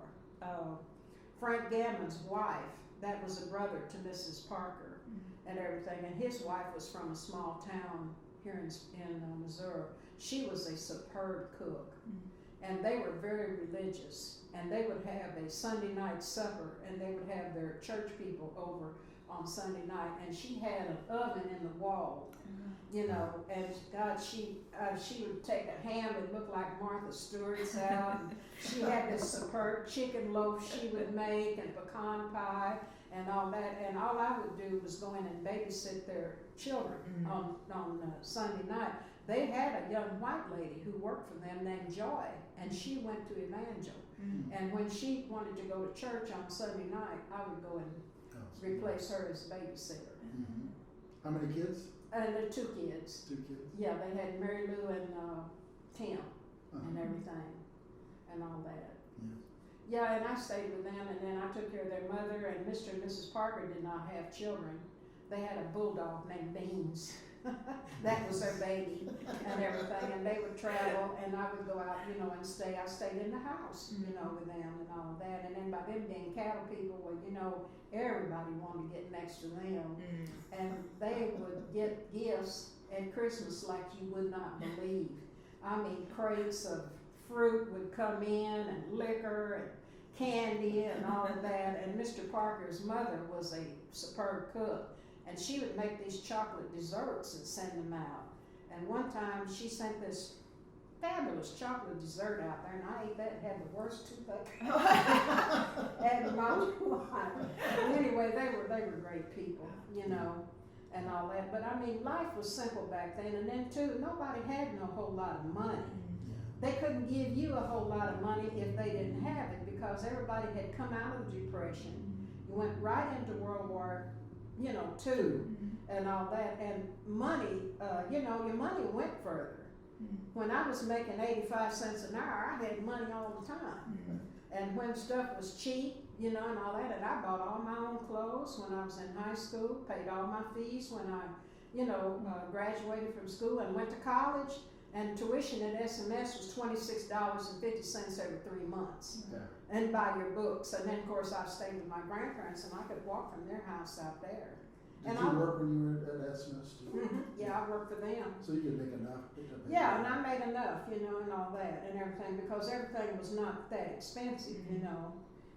B: Frank Gammon's wife, that was a brother to Mrs. Parker and everything, and his wife was from a small town here in Missouri. She was a superb cook, and they were very religious, and they would have a Sunday night supper, and they would have their church people over on Sunday night, and she had an oven in the wall, you know, and God, she would take a ham that looked like Martha Stewart's out, and she had this superb chicken loaf she would make, and pecan pie, and all that, and all I would do was go in and babysit their children on Sunday night. They had a young white lady who worked for them named Joy, and she went to Evangel. And when she wanted to go to church on Sunday night, I would go and replace her as babysitter.
C: How many kids?
B: And there are 2 kids.
C: 2 kids.
B: Yeah, they had Mary Lou and Tim and everything and all that. Yeah, and I stayed with them, and then I took care of their mother, and Mr. and Mrs. Parker did not have children. They had a bulldog named Beans. That was their baby and everything, and they would travel, and I would go out, you know, and stay. I stayed in the house, you know, with them and all of that, and then by them being cattle people, well, you know, everybody wanted to get next to them, and they would get gifts at Christmas like you would not believe. I mean, crates of fruit would come in, and liquor, and candy, and all of that, and Mr. Parker's mother was a superb cook. And she would make these chocolate desserts and send them out. And one time she sent this fabulous chocolate dessert out there, and I ate that and had the worst toothache in my life. Anyway, they were great people, you know, and all that. But I mean, life was simple back then. And then too, nobody had no whole lot of money. They couldn't give you a whole lot of money if they didn't have it, because everybody had come out of the Depression. You went right into World War II, and all that, and money, you know, your money went further. When I was making 85 cents an hour, I had money all the time. And when stuff was cheap, you know, and all that, and I bought all my own clothes when I was in high school, paid all my fees when I, you know, graduated from school and went to college, and tuition at SMS was $26.50 every 3 months. And buy your books. And then, of course, I stayed with my grandparents, and I could walk from their house out there.
C: Did you work when you were at SMS too?
B: Yeah, I worked for them.
C: So you could make enough?
B: Yeah, and I made enough, you know, and all that and everything, because everything was not that expensive, you know,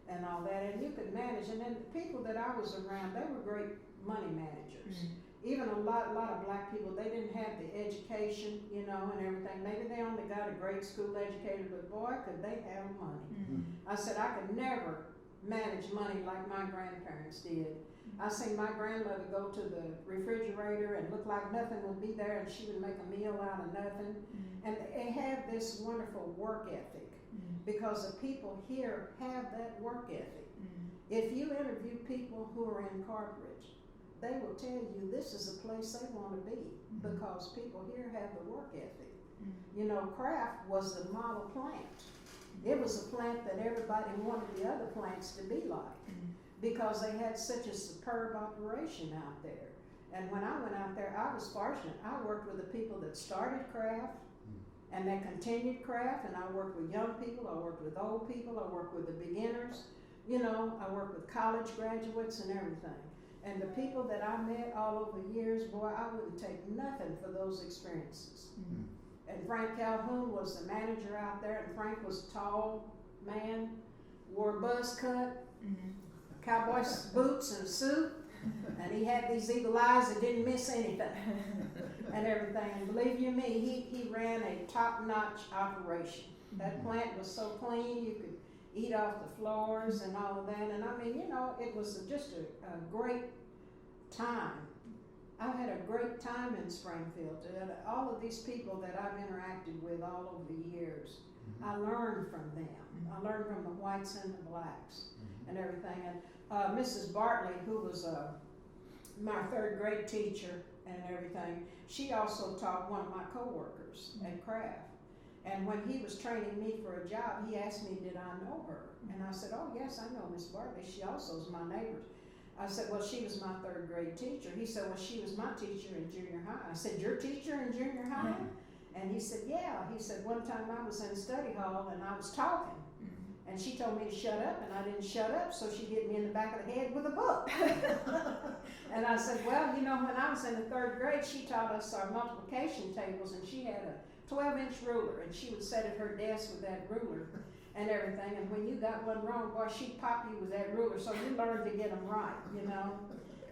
B: and all that. And you could manage. And then the people that I was around, they were great money managers. Even a lot of black people, they didn't have the education, you know, and everything. Maybe they only got a grade school educated, but boy, could they have money. I said I could never manage money like my grandparents did. I seen my grandmother go to the refrigerator and look like nothing would be there, and she would make a meal out of nothing. And they have this wonderful work ethic, because the people here have that work ethic. If you interview people who are in corporate, they will tell you this is a place they want to be, because people here have the work ethic. You know, Kraft was the model plant. It was a plant that everybody wanted the other plants to be like, because they had such a superb operation out there. And when I went out there, I was fortunate. I worked with the people that started Kraft, and they continued Kraft, and I worked with young people, I worked with old people, I worked with the beginners, you know, I worked with college graduates and everything. And the people that I met all over the years, boy, I wouldn't take nothing for those experiences. And Frank Calhoun was the manager out there, and Frank was a tall man, wore a buzz cut, cowboy boots and a suit, and he had these eagle eyes that didn't miss anything and everything. And believe you me, he ran a top-notch operation. That plant was so clean, you could eat off the floors and all of that. And I mean, you know, it was just a great time. I've had a great time in Springfield. All of these people that I've interacted with all over the years, I learned from them. I learned from the whites and the blacks and everything. And Mrs. Bartley, who was my third grade teacher and everything, she also taught one of my coworkers at Craft. And when he was training me for a job, he asked me, did I know her? And I said, oh yes, I know Miss Bartley. She also is my neighbor. I said, well, she was my third grade teacher. He said, well, she was my teacher in junior high. I said, your teacher in junior high? And he said, yeah. He said, one time I was in study hall and I was talking. And she told me to shut up, and I didn't shut up, so she hit me in the back of the head with a book. And I said, well, you know, when I was in the third grade, she taught us our multiplication tables, and she had a 12-inch ruler, and she would sit at her desk with that ruler and everything. And when you got one wrong, boy, she'd pop you with that ruler, so you learned to get them right, you know.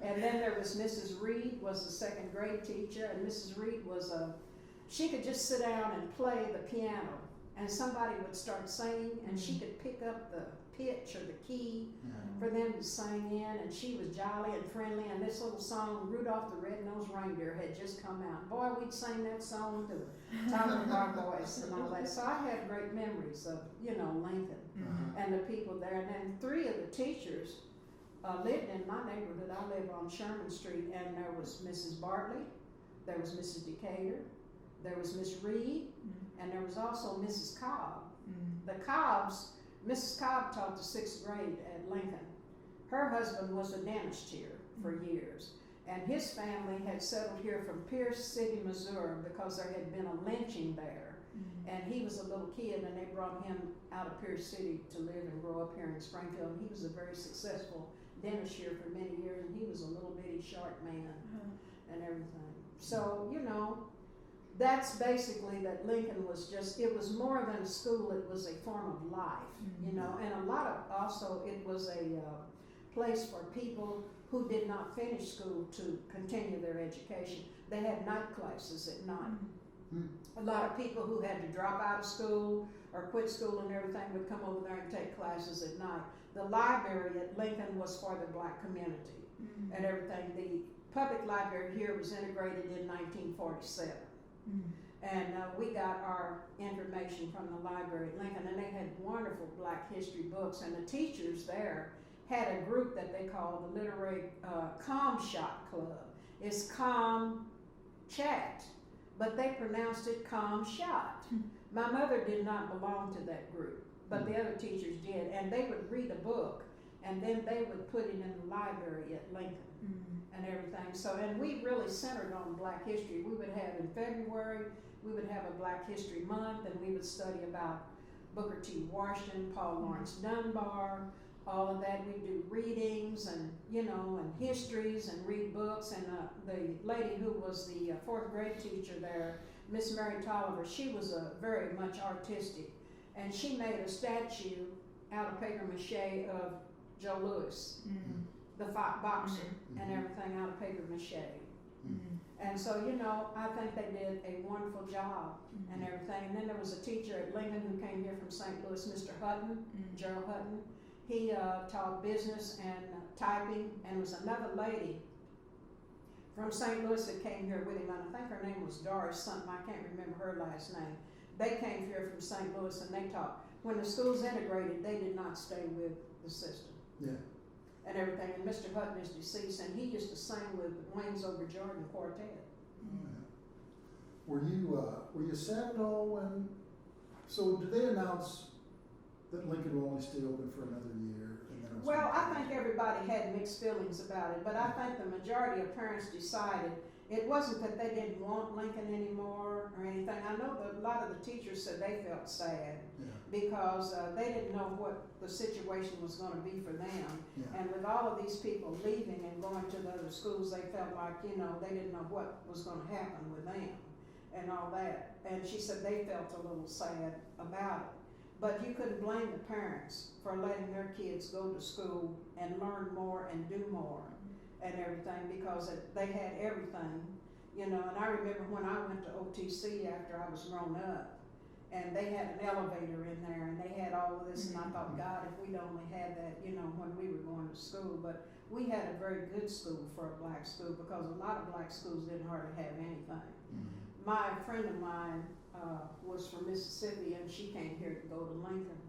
B: And then there was Mrs. Reed, was the second grade teacher, and Mrs. Reed was she could just sit down and play the piano. And somebody would start singing, and she could pick up the pitch or the key for them to sing in, and she was jolly and friendly. And this little song, Rudolph the Red-Nosed Reindeer, had just come out. Boy, we'd sing that song to the top of our voice and all that. So I have great memories of, you know, Lincoln and the people there. And then three of the teachers lived in my neighborhood. I live on Sherman Street, and there was Mrs. Bartley, there was Mrs. Decatur, there was Miss Reed, and there was also Mrs. Cobb. The Cobbs, Mrs. Cobb taught the 6th grade at Lincoln. Her husband was a dentist here for years, and his family had settled here from Pierce City, Missouri, because there had been a lynching there. And he was a little kid, and they brought him out of Pierce City to live and grow up here in Springfield. And he was a very successful dentist here for many years, and he was a little bitty short man and everything. So, you know, that's basically that Lincoln was just, it was more than a school, it was a form of life, you know, and a lot of, also it was a place for people who did not finish school to continue their education. They had night classes at night. A lot of people who had to drop out of school or quit school and everything would come over there and take classes at night. The library at Lincoln was for the black community and everything. The public library here was integrated in 1947. And we got our information from the library at Lincoln, and they had wonderful black history books, and the teachers there had a group that they called the Literary Com Shot Club. It's Com Chat, but they pronounced it Com Shot. My mother did not belong to that group, but the other teachers did, and they would read a book, and then they would put it in the library at Lincoln. And everything. So, and we really centered on black history. We would have in February, we would have a Black History Month, and we would study about Booker T. Washington, Paul Laurence Dunbar, all of that. We'd do readings and, you know, and histories and read books. And the lady who was the 4th grade teacher there, Miss Mary Tolliver, she was very much artistic. And she made a statue out of paper mache of Joe Louis. The boxer and everything out of paper mache. And so, you know, I think they did a wonderful job and everything. And then there was a teacher at Lincoln who came here from St. Louis, Mr. Hutton, Gerald Hutton. He taught business and typing, and was another lady from St. Louis that came here with him. And I think her name was Doris something, I can't remember her last name. They came here from St. Louis, and they taught. When the schools integrated, they did not stay with the system. And everything, and Mr. Hutton is deceased, and he used to sing with Wings Over Jordan Quartet.
C: Were you sad at all when? So did they announce that Lincoln will only stay open for another year? And then it was
B: Well, I think everybody had mixed feelings about it, but I think the majority of parents decided it wasn't that they didn't want Lincoln anymore or anything. I know that a lot of the teachers said they felt sad because they didn't know what the situation was going to be for them. And with all of these people leaving and going to the other schools, they felt like, you know, they didn't know what was going to happen with them and all that. And she said they felt a little sad about it. But you couldn't blame the parents for letting their kids go to school and learn more and do more and everything, because they had everything, you know. And I remember when I went to OTC after I was grown up, and they had an elevator in there, and they had all of this, and I thought, God, if we'd only had that, you know, when we were going to school. But we had a very good school for a black school, because a lot of black schools didn't hardly have anything. My friend of mine was from Mississippi, and she came here to go to Lincoln.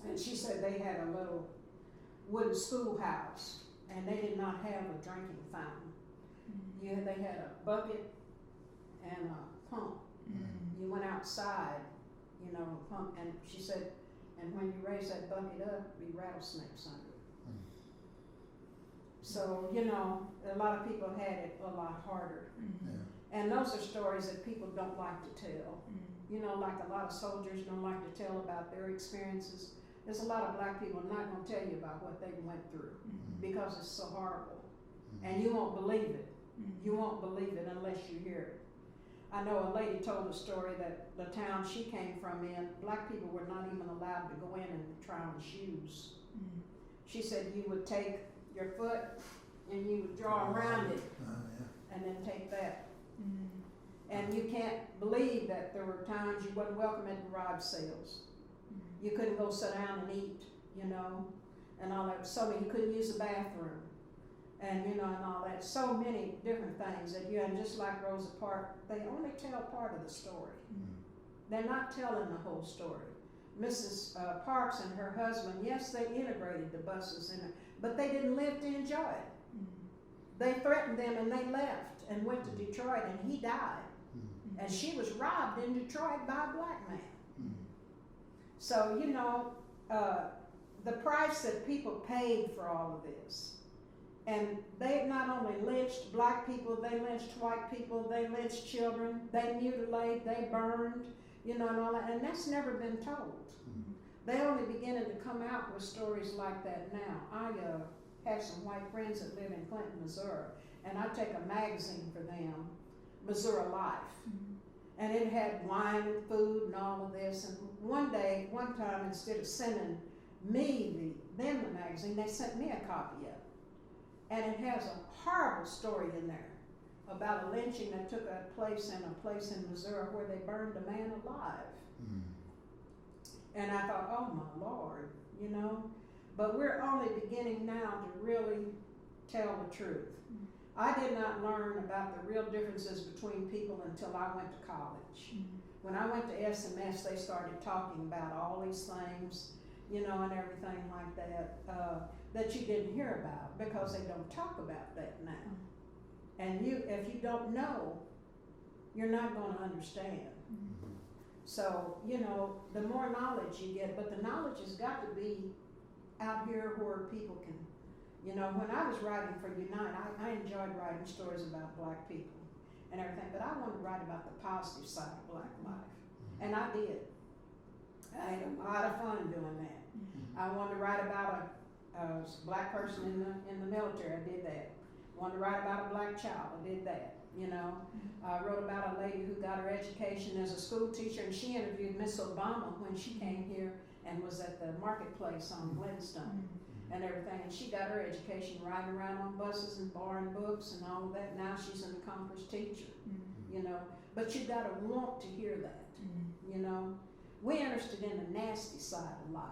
B: And she said they had a little wooden schoolhouse, and they did not have a drinking fountain. They had a bucket and a pump. You went outside, you know, pump, and she said, and when you raise that bucket up, be rattlesnakes under it. So, you know, a lot of people had it a lot harder. And those are stories that people don't like to tell. You know, like a lot of soldiers don't like to tell about their experiences. There's a lot of black people not going to tell you about what they went through because it's so horrible. And you won't believe it. You won't believe it unless you hear it. I know a lady told a story that the town she came from in, black people were not even allowed to go in and try on shoes. She said you would take your foot and you would draw around it and then take that. And you can't believe that there were times you wasn't welcome at garage sales. You couldn't go sit down and eat, you know, and all that. So you couldn't use the bathroom, and you know, and all that. So many different things that you, and just like Rosa Parks, they only tell part of the story. They're not telling the whole story. Mrs. Parks and her husband, yes, they integrated the buses in it, but they didn't live to enjoy it. They threatened them and they left and went to Detroit, and he died. And she was robbed in Detroit by a black man. So, you know, the price that people paid for all of this. And they not only lynched black people, they lynched white people, they lynched children, they mutilated, they burned, you know, and all that. And that's never been told. They're only beginning to come out with stories like that now. I have some white friends that live in Clinton, Missouri, and I take a magazine for them, Missouri Life. And it had wine and food and all of this. And one time, instead of sending me the magazine, they sent me a copy of it. And it has a horrible story in there about a lynching that took place in Missouri where they burned a man alive. And I thought, oh my Lord, you know. But we're only beginning now to really tell the truth. I did not learn about the real differences between people until I went to college. When I went to SMS, they started talking about all these things, you know, and everything like that, that you didn't hear about because they don't talk about that now. And if you don't know, you're not going to understand. So, you know, the more knowledge you get, but the knowledge has got to be out here where people can. You know, when I was writing for Unite, I enjoyed writing stories about black people and everything, but I wanted to write about the positive side of black life. And I did. I had a lot of fun doing that. I wanted to write about a black person in the military. I did that. I wanted to write about a black child. I did that. You know, I wrote about a lady who got her education as a school teacher, and she interviewed Miss Obama when she came here and was at the marketplace on Glenstone. And everything, and she got her education riding around on buses and borrowing books and all of that. Now she's an accomplished teacher, you know. But you got to want to hear that, you know. We're interested in the nasty side of life.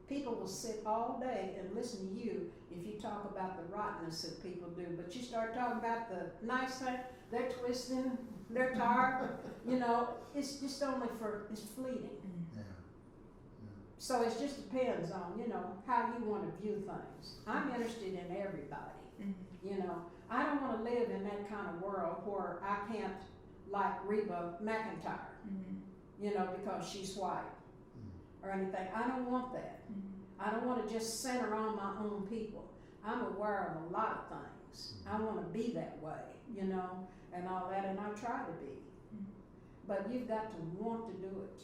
B: People will sit all day and listen to you if you talk about the rottenness that people do. But you start talking about the nice thing, they're twisting, they're tired, you know. It's just only it's fleeting. So it just depends on, you know, how you want to view things. I'm interested in everybody, you know. I don't want to live in that kind of world where I can't like Reba McEntire, you know, because she's white or anything. I don't want that. I don't want to just center on my own people. I'm aware of a lot of things. I want to be that way, you know, and all that, and I try to be. But you've got to want to do it.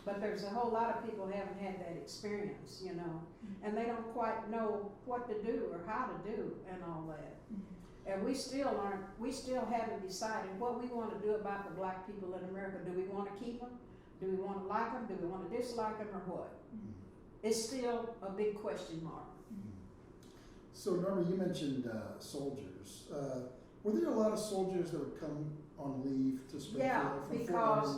B: But there's a whole lot of people who haven't had that experience, you know, and they don't quite know what to do or how to do and all that. And we still haven't decided what we want to do about the black people in America. Do we want to keep them? Do we want to like them? Do we want to dislike them or what? It's still a big question mark.
C: So Norma, you mentioned soldiers. Were there a lot of soldiers that would come on leave to Springfield?
B: Yeah, because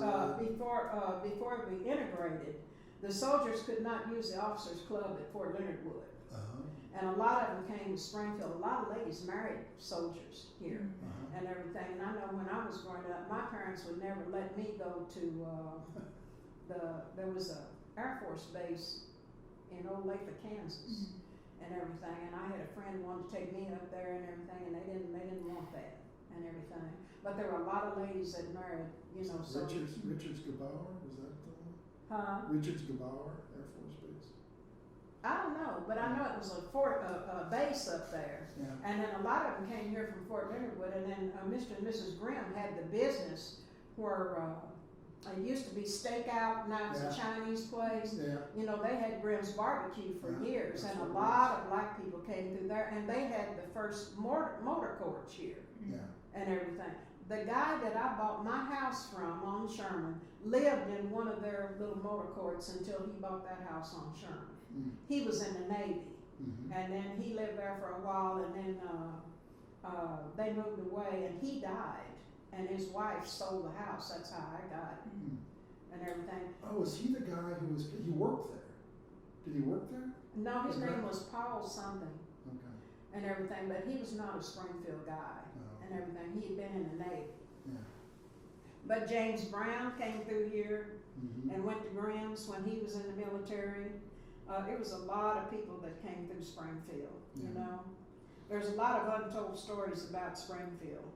B: before we integrated, the soldiers could not use the officers' club at Fort Leonard Wood. And a lot of them came to Springfield. A lot of ladies married soldiers here and everything. And I know when I was growing up, my parents would never let me go to there was a Air Force base in Olathe, Kansas, and everything. And I had a friend who wanted to take me up there and everything, and they didn't want that and everything. But there were a lot of ladies that married, you know, soldiers.
C: Richards Gebauer, was that the one?
B: Huh?
C: Richards Gebauer Air Force Base.
B: I don't know, but I know it was a base up there.
C: Yeah.
B: And then a lot of them came here from Fort Leonard Wood, and then Mr. and Mrs. Grimm had the business where it used to be Stakeout, now it's a Chinese place.
C: Yeah.
B: You know, they had Grimm's Barbecue for years, and a
C: what it
B: lot of black people came through there, and they had the first motor courts here
C: Yeah.
B: and everything. The guy that I bought my house from on Sherman lived in one of their little motor courts until he bought that house on Sherman. He was in the Navy, and then he lived there for a while, and then they moved away, and he died, and his wife sold the house. That's how I got it, and everything.
C: Oh, is he the guy he worked there? Did he work there?
B: No, his name was Paul something,
C: Okay.
B: and everything, but he was not a Springfield guy, and everything. He had been in the Navy.
C: Yeah.
B: But James Brown came through here and went to Grimm's when he was in the military. It was a lot of people that came through Springfield, you know. There's a lot of untold stories about Springfield.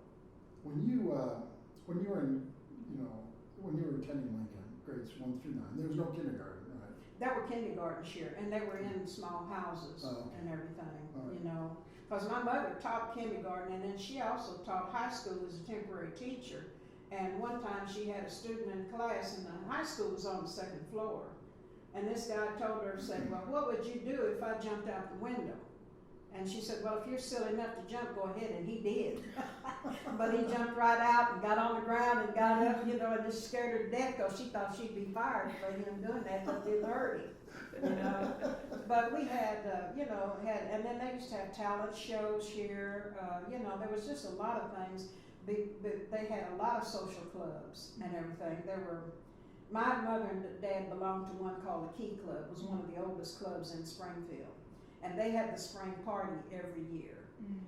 C: When you were in, when you were attending Lincoln, grades 1 through 9, there was no kindergarten, right?
B: There were kindergartens here, and they were in small houses and everything, you know. Because my mother taught kindergarten, and then she also taught high school as a temporary teacher. And one time she had a student in class, and the high school was on the second floor. And this guy told her, said, well, what would you do if I jumped out the window? And she said, well, if you're silly enough to jump, go ahead. And he did. But he jumped right out and got on the ground and got up, you know, and just scared her to death because she thought she'd be fired for him doing that, but it didn't hurt him, you know. But we had, and then they used to have talent shows here. You know, there was just a lot of things. They had a lot of social clubs and everything. My mother and dad belonged to one called the Key Club. It was one of the oldest clubs in Springfield. And they had the spring party every year.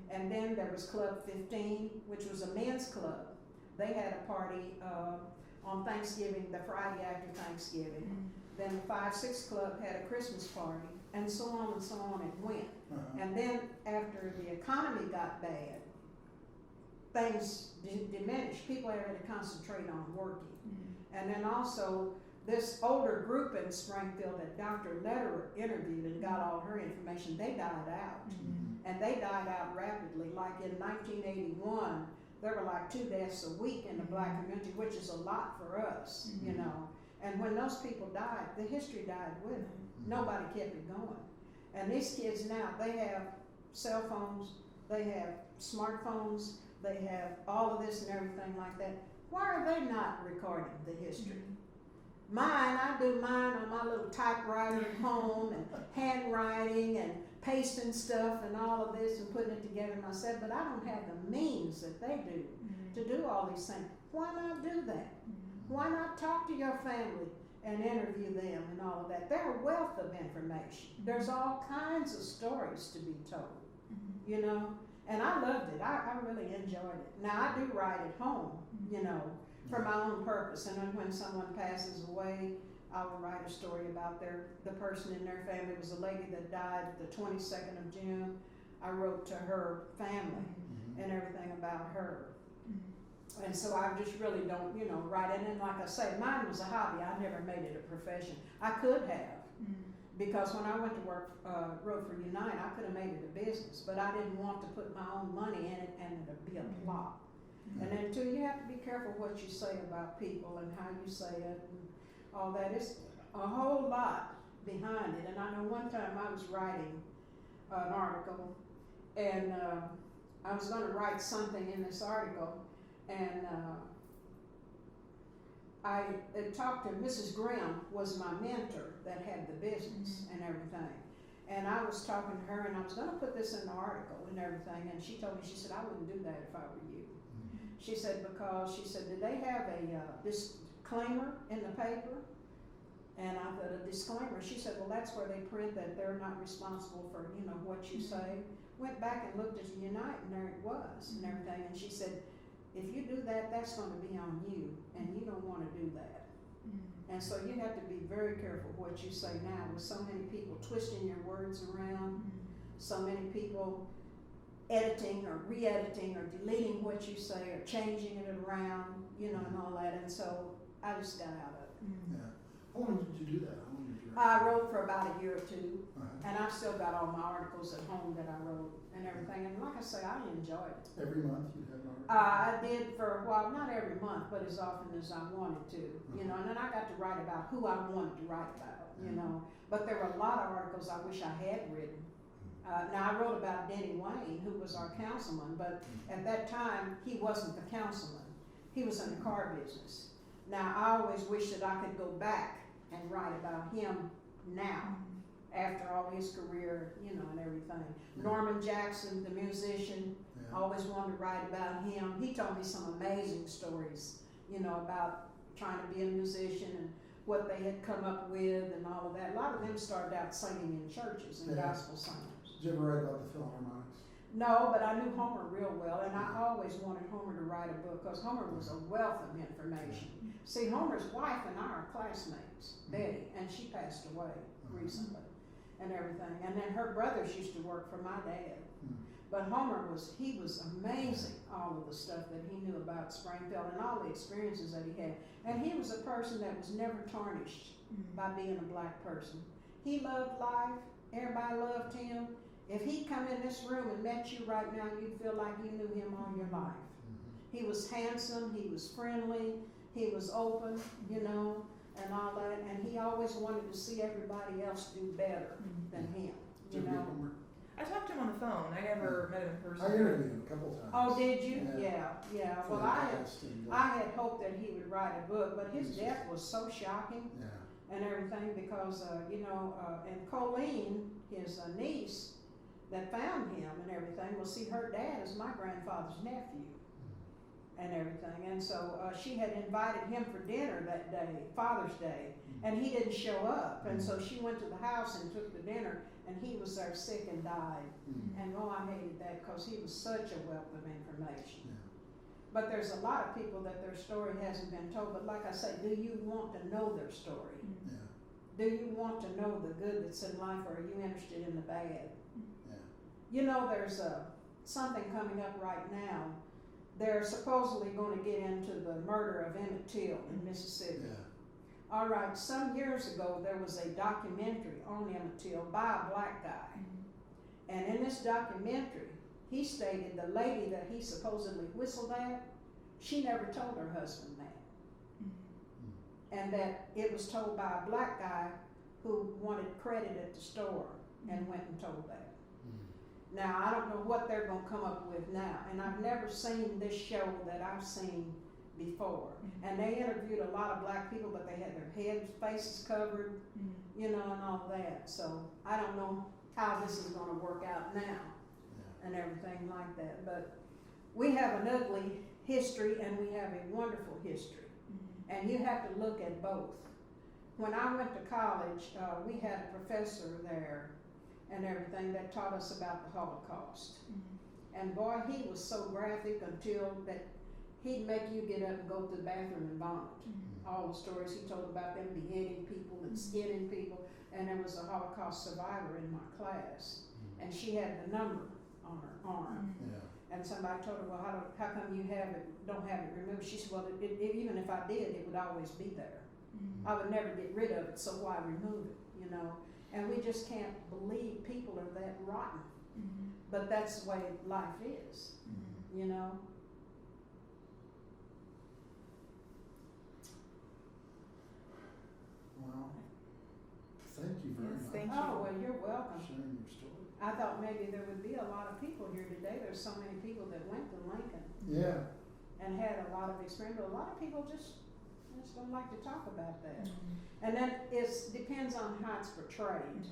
B: And then there was Club 15, which was a men's club. They had a party on Thanksgiving, the Friday after Thanksgiving. Then the 5-6 Club had a Christmas party, and so on it went. And then after the economy got bad, things diminished. People had to concentrate on working. And then also, this older group in Springfield that Dr. Lederer interviewed and got all her information, they died out. And they died out rapidly. Like in 1981, there were like 2 deaths a week in the black community, which is a lot for us, you know. And when those people died, the history died with them. Nobody kept it going. And these kids now, they have cell phones, they have smartphones, they have all of this and everything like that. Why are they not recording the history? I do mine on my little typewriter at home and handwriting and pasting stuff and all of this and putting it together myself, but I don't have the means that they do to do all these things. Why not do that? Why not talk to your family and interview them and all of that? They're a wealth of information. There's all kinds of stories to be told, you know, and I loved it. I really enjoyed it. Now, I do write at home, you know, for my own purpose, and then when someone passes away, I will write a story about the person in their family. It was a lady that died the 22nd of June. I wrote to her family and everything about her. And so I just really don't, you know, write. And then, like I say, mine was a hobby. I never made it a profession. I could have, because when I went to work, wrote for Unite, I could have made it a business, but I didn't want to put my own money in it and it'd be a plot. And then too, you have to be careful what you say about people and how you say it and all that. It's a whole lot behind it. And I know one time I was writing an article, and I was going to write something in this article, and I talked to Mrs. Grimm, was my mentor that had the business and everything. And I was talking to her, and I was going to put this in the article and everything, and she told me, she said, I wouldn't do that if I were you. She said, because, she said, did they have a disclaimer in the paper? And I put a disclaimer. She said, well, that's where they print that they're not responsible for, you know, what you say. Went back and looked at the Unite, and there it was, and everything. And she said, if you do that, that's going to be on you, and you don't want to do that. And so you have to be very careful what you say now, with so many people twisting your words around, so many people editing or re-editing or deleting what you say or changing it around, you know, and all that. And so I just got out of it.
C: Yeah. How long did you do that? How long did you
B: I wrote for about a year or two,
C: Uh-huh.
B: and I've still got all my articles at home that I wrote and everything. And like I say, I enjoyed it.
C: Every month you'd have an article?
B: I did for a while, not every month, but as often as I wanted to, you know, and then I got to write about who I wanted to write about, you know. But there were a lot of articles I wish I had written. Now, I wrote about Denny Wayne, who was our councilman, but at that time, he wasn't the councilman. He was in the car business. Now, I always wish that I could go back and write about him now, after all his career, you know, and everything. Norman Jackson, the musician, always wanted to write about him. He told me some amazing stories, you know, about trying to be a musician and what they had come up with and all of that. A lot of them started out singing in churches and gospel singers.
C: Did you ever write about the Philharmonics?
B: No, but I knew Homer real well, and I always wanted Homer to write a book because Homer was a wealth of information. See, Homer's wife and I are classmates, Betty, and she passed away recently and everything. And then her brothers used to work for my dad. But Homer was amazing, all of the stuff that he knew about Springfield and all the experiences that he had. And he was a person that was never tarnished by being a black person. He loved life. Everybody loved him. If he'd come in this room and met you right now, you'd feel like you knew him all your life. He was handsome, he was friendly, he was open, you know, and all that. And he always wanted to see everybody else do better than him, you know.
A: I talked to him on the phone. I never met him in person.
C: I interviewed him a couple times.
B: Oh, did you? Yeah. Well, I had hoped that he would write a book, but his death was so shocking and everything because, you know, and Colleen, his niece that found him and everything, well, see, her dad is my grandfather's nephew and everything. And so she had invited him for dinner that day, Father's Day, and he didn't show up. And so she went to the house and took the dinner, and he was there sick and died. And oh, I hated that because he was such a wealth of information. But there's a lot of people that their story hasn't been told. But like I say, do you want to know their story? Do you want to know the good that's in life, or are you interested in the bad? You know, there's something coming up right now. They're supposedly going to get into the murder of Emmett Till in Mississippi. All right, some years ago, there was a documentary on Emmett Till by a black guy. And in this documentary, he stated the lady that he supposedly whistled at, she never told her husband that. And that it was told by a black guy who wanted credit at the store and went and told that. Now, I don't know what they're going to come up with now. And I've never seen this show that I've seen before. And they interviewed a lot of black people, but they had their heads, faces covered, you know, and all that. So I don't know how this is going to work out now and everything like that. But we have an ugly history and we have a wonderful history. And you have to look at both. When I went to college, we had a professor there and everything that taught us about the Holocaust. And boy, he was so graphic until that he'd make you get up and go to the bathroom and vomit. All the stories he told about them beheading people and skinning people. And there was a Holocaust survivor in my class, and she had the number on her arm. And somebody told her, well, how come you don't have it removed? She said, well, even if I did, it would always be there. I would never get rid of it, so why remove it, you know? And we just can't believe people are that rotten. But that's the way life is, you know?
C: Well, thank you very much.
A: Thank you.
B: Oh, well, you're welcome.
C: For sharing your story.
B: I thought maybe there would be a lot of people here today. There's so many people that went to Lincoln and had a lot of experience, but a lot of people just don't like to talk about that. And then it depends on how it's portrayed.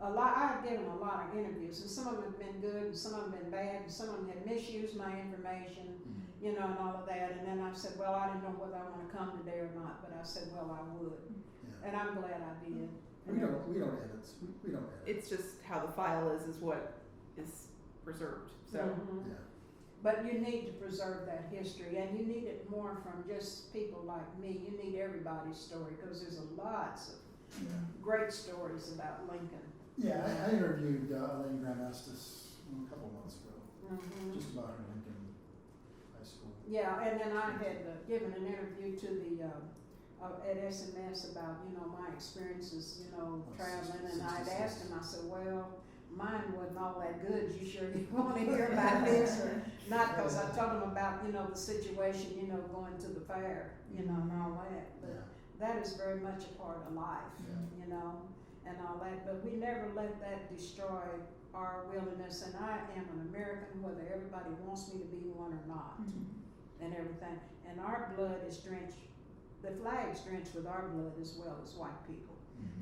B: I've given a lot of interviews, and some of them have been good, and some of them have been bad, and some of them have misused my information you know, and all of that. And then I said, well, I didn't know whether I want to come today or not, but I said, well, I would.
C: Yeah.
B: And I'm glad I did.
C: We don't edit. We don't edit.
A: It's just how the file is what is preserved. So
B: Mhm.
C: Yeah.
B: But you need to preserve that history, and you need it more from just people like me. You need everybody's story, because there's lots of
C: Yeah.
B: great stories about Lincoln.
C: Yeah, I interviewed Elaine Graham Estes a couple months ago,
B: Mhm.
C: just about her Lincoln High School.
B: Yeah, and then I had given an interview to the at SMS about, you know, my experiences, you know, traveling, and I'd asked him, I said, well, mine wasn't all that good. You sure you want to hear about this or not? Because I told him about, you know, the situation, you know, going to the fair, you know, and all that. But
C: Yeah.
B: that is very much a part of life,
C: Yeah.
B: you know, and all that. But we never let that destroy our willingness. And I am an American, whether everybody wants me to be one or not, and everything. And our blood is drenched. The flag's drenched with our blood as well as white people.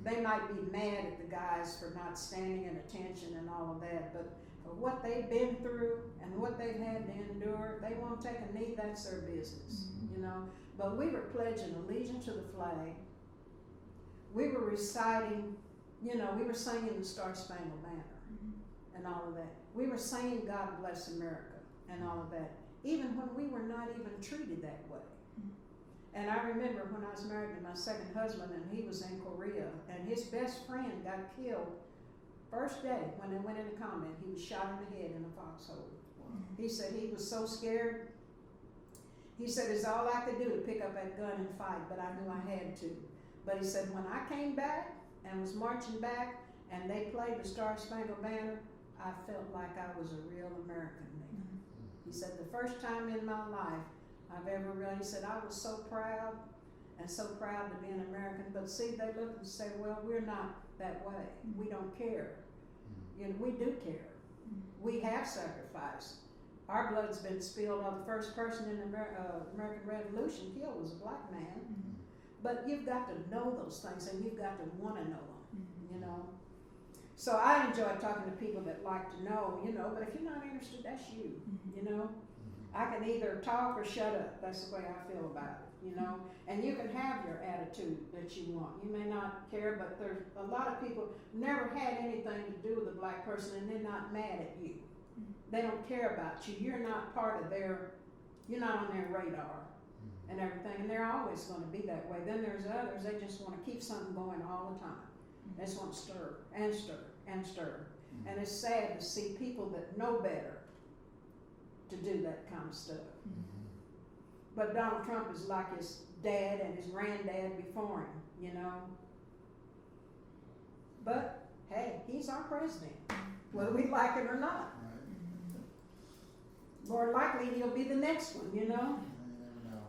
B: They might be mad at the guys for not standing in attention and all of that, but for what they've been through and what they've had to endure, they won't take a knee, that's their business, you know. But we were pledging allegiance to the flag. We were reciting, you know, we were singing the Star Spangled Banner and all of that. We were singing God Bless America and all of that, even when we were not even treated that way. And I remember when I was married to my second husband, and he was in Korea, and his best friend got killed first day when they went into combat. He was shot in the head in a foxhole. He said he was so scared. He said it's all I could do to pick up that gun and fight, but I knew I had to. But he said when I came back and was marching back, and they played the Star Spangled Banner, I felt like I was a real American then. He said the first time in my life I've ever really, he said, I was so proud and so proud to be an American. But see, they look and say, well, we're not that way. We don't care. You know, we do care. We have sacrificed. Our blood's been spilled. The first person in the American Revolution killed was a black man. But you've got to know those things, and you've got to want to know them, you know. So I enjoy talking to people that like to know, you know, but if you're not interested, that's you, you know. I can either talk or shut up. That's the way I feel about it, you know. And you can have your attitude that you want. You may not care, but there's a lot of people never had anything to do with a black person, and they're not mad at you. They don't care about you. You're not part of their, you're not on their radar and everything, and they're always going to be that way. Then there's others, they just want to keep something going all the time. They just want to stir and stir and stir. And it's sad to see people that know better to do that kind of stuff. But Donald Trump is like his dad and his granddad before him, you know. But hey, he's our president, whether we like it or not. More likely he'll be the next one, you know.
C: You never know.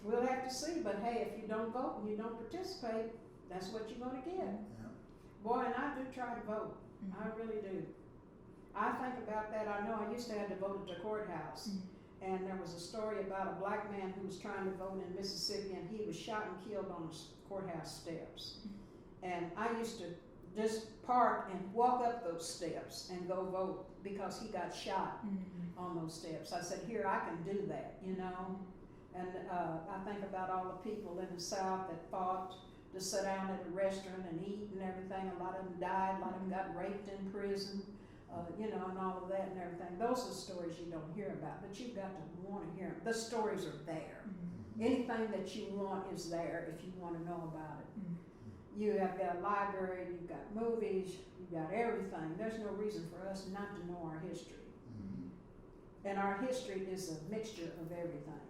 B: We'll have to see, but hey, if you don't vote and you don't participate, that's what you're gonna get.
C: Yeah.
B: Boy, and I do try to vote. I really do. I think about that. I know I used to have to vote at the courthouse. And there was a story about a black man who was trying to vote in Mississippi, and he was shot and killed on the courthouse steps. And I used to just park and walk up those steps and go vote because he got shot on those steps. I said, here, I can do that, you know. And I think about all the people in the South that fought to sit down at a restaurant and eat and everything. A lot of them died, a lot of them got raped in prison. You know, and all of that and everything. Those are stories you don't hear about, but you've got to want to hear them. The stories are there. Anything that you want is there if you want to know about it. You have got a library, you've got movies, you've got everything. There's no reason for us not to know our history. And our history is a mixture of everything.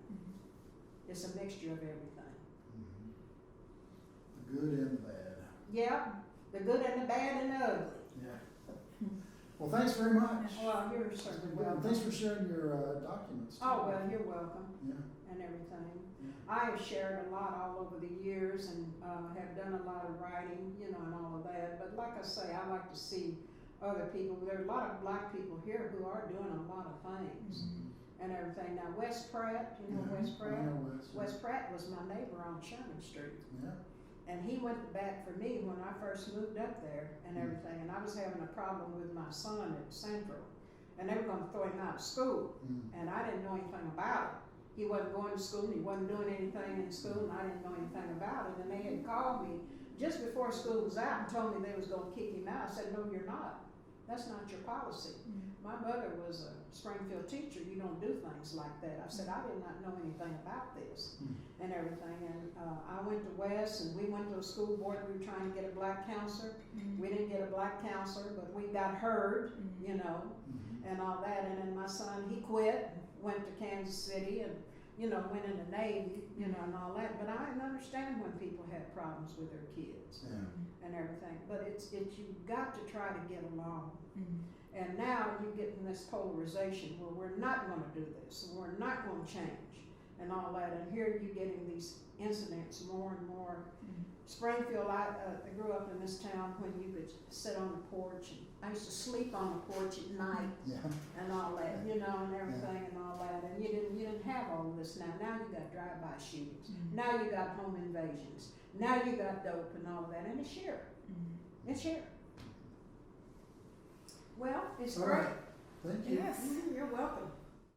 B: It's a mixture of everything.
C: The good and the bad.
B: Yeah, the good and the bad and the ugly.
C: Yeah. Well, thanks very much.
B: Well, you're certainly
C: And
B: welcome.
C: thanks for sharing your documents.
B: Oh, well, you're welcome.
C: Yeah.
B: And everything.
C: Yeah.
B: I have shared a lot all over the years and have done a lot of writing, you know, and all of that. But like I say, I like to see other people. There are a lot of black people here who are doing a lot of things and everything. Now, Wes Pratt, you know Wes Pratt?
C: I know Wes.
B: Wes Pratt was my neighbor on Sherman Street.
C: Yeah.
B: And he went to bat for me when I first moved up there and everything. And I was having a problem with my son at Central. And they were going to throw him out of school. And I didn't know anything about it. he wasn't going to school, he wasn't doing anything in school, and I didn't know anything about it. And they had called me just before school was out and told me they was gonna kick him out. I said, no, you're not. That's not your policy. My mother was a Springfield teacher. You don't do things like that. I said, I did not know anything about this and everything. And I went to West, and we went to a school board. We were trying to get a black counselor. We didn't get a black counselor, but we got heard, you know, and all that. And then my son, he quit, went to Kansas City, and you know, went in the Navy, you know, and all that. But I understand when people have problems with their kids and everything. But it's you've got to try to get along. And now you get in this polarization where we're not going to do this, and we're not going to change, and all that. And here you're getting these incidents more and more. Springfield, I grew up in this town when you could sit on the porch, and I used to sleep on the porch at night and all that, you know, and everything and all that. And you didn't have all of this now. Now you got drive-by shootings. Now you got home invasions. Now you got dope and all of that, and it's here. It's here. Well, it's
C: All
B: great.
C: right. Thank you.
A: Yes.
B: You're welcome.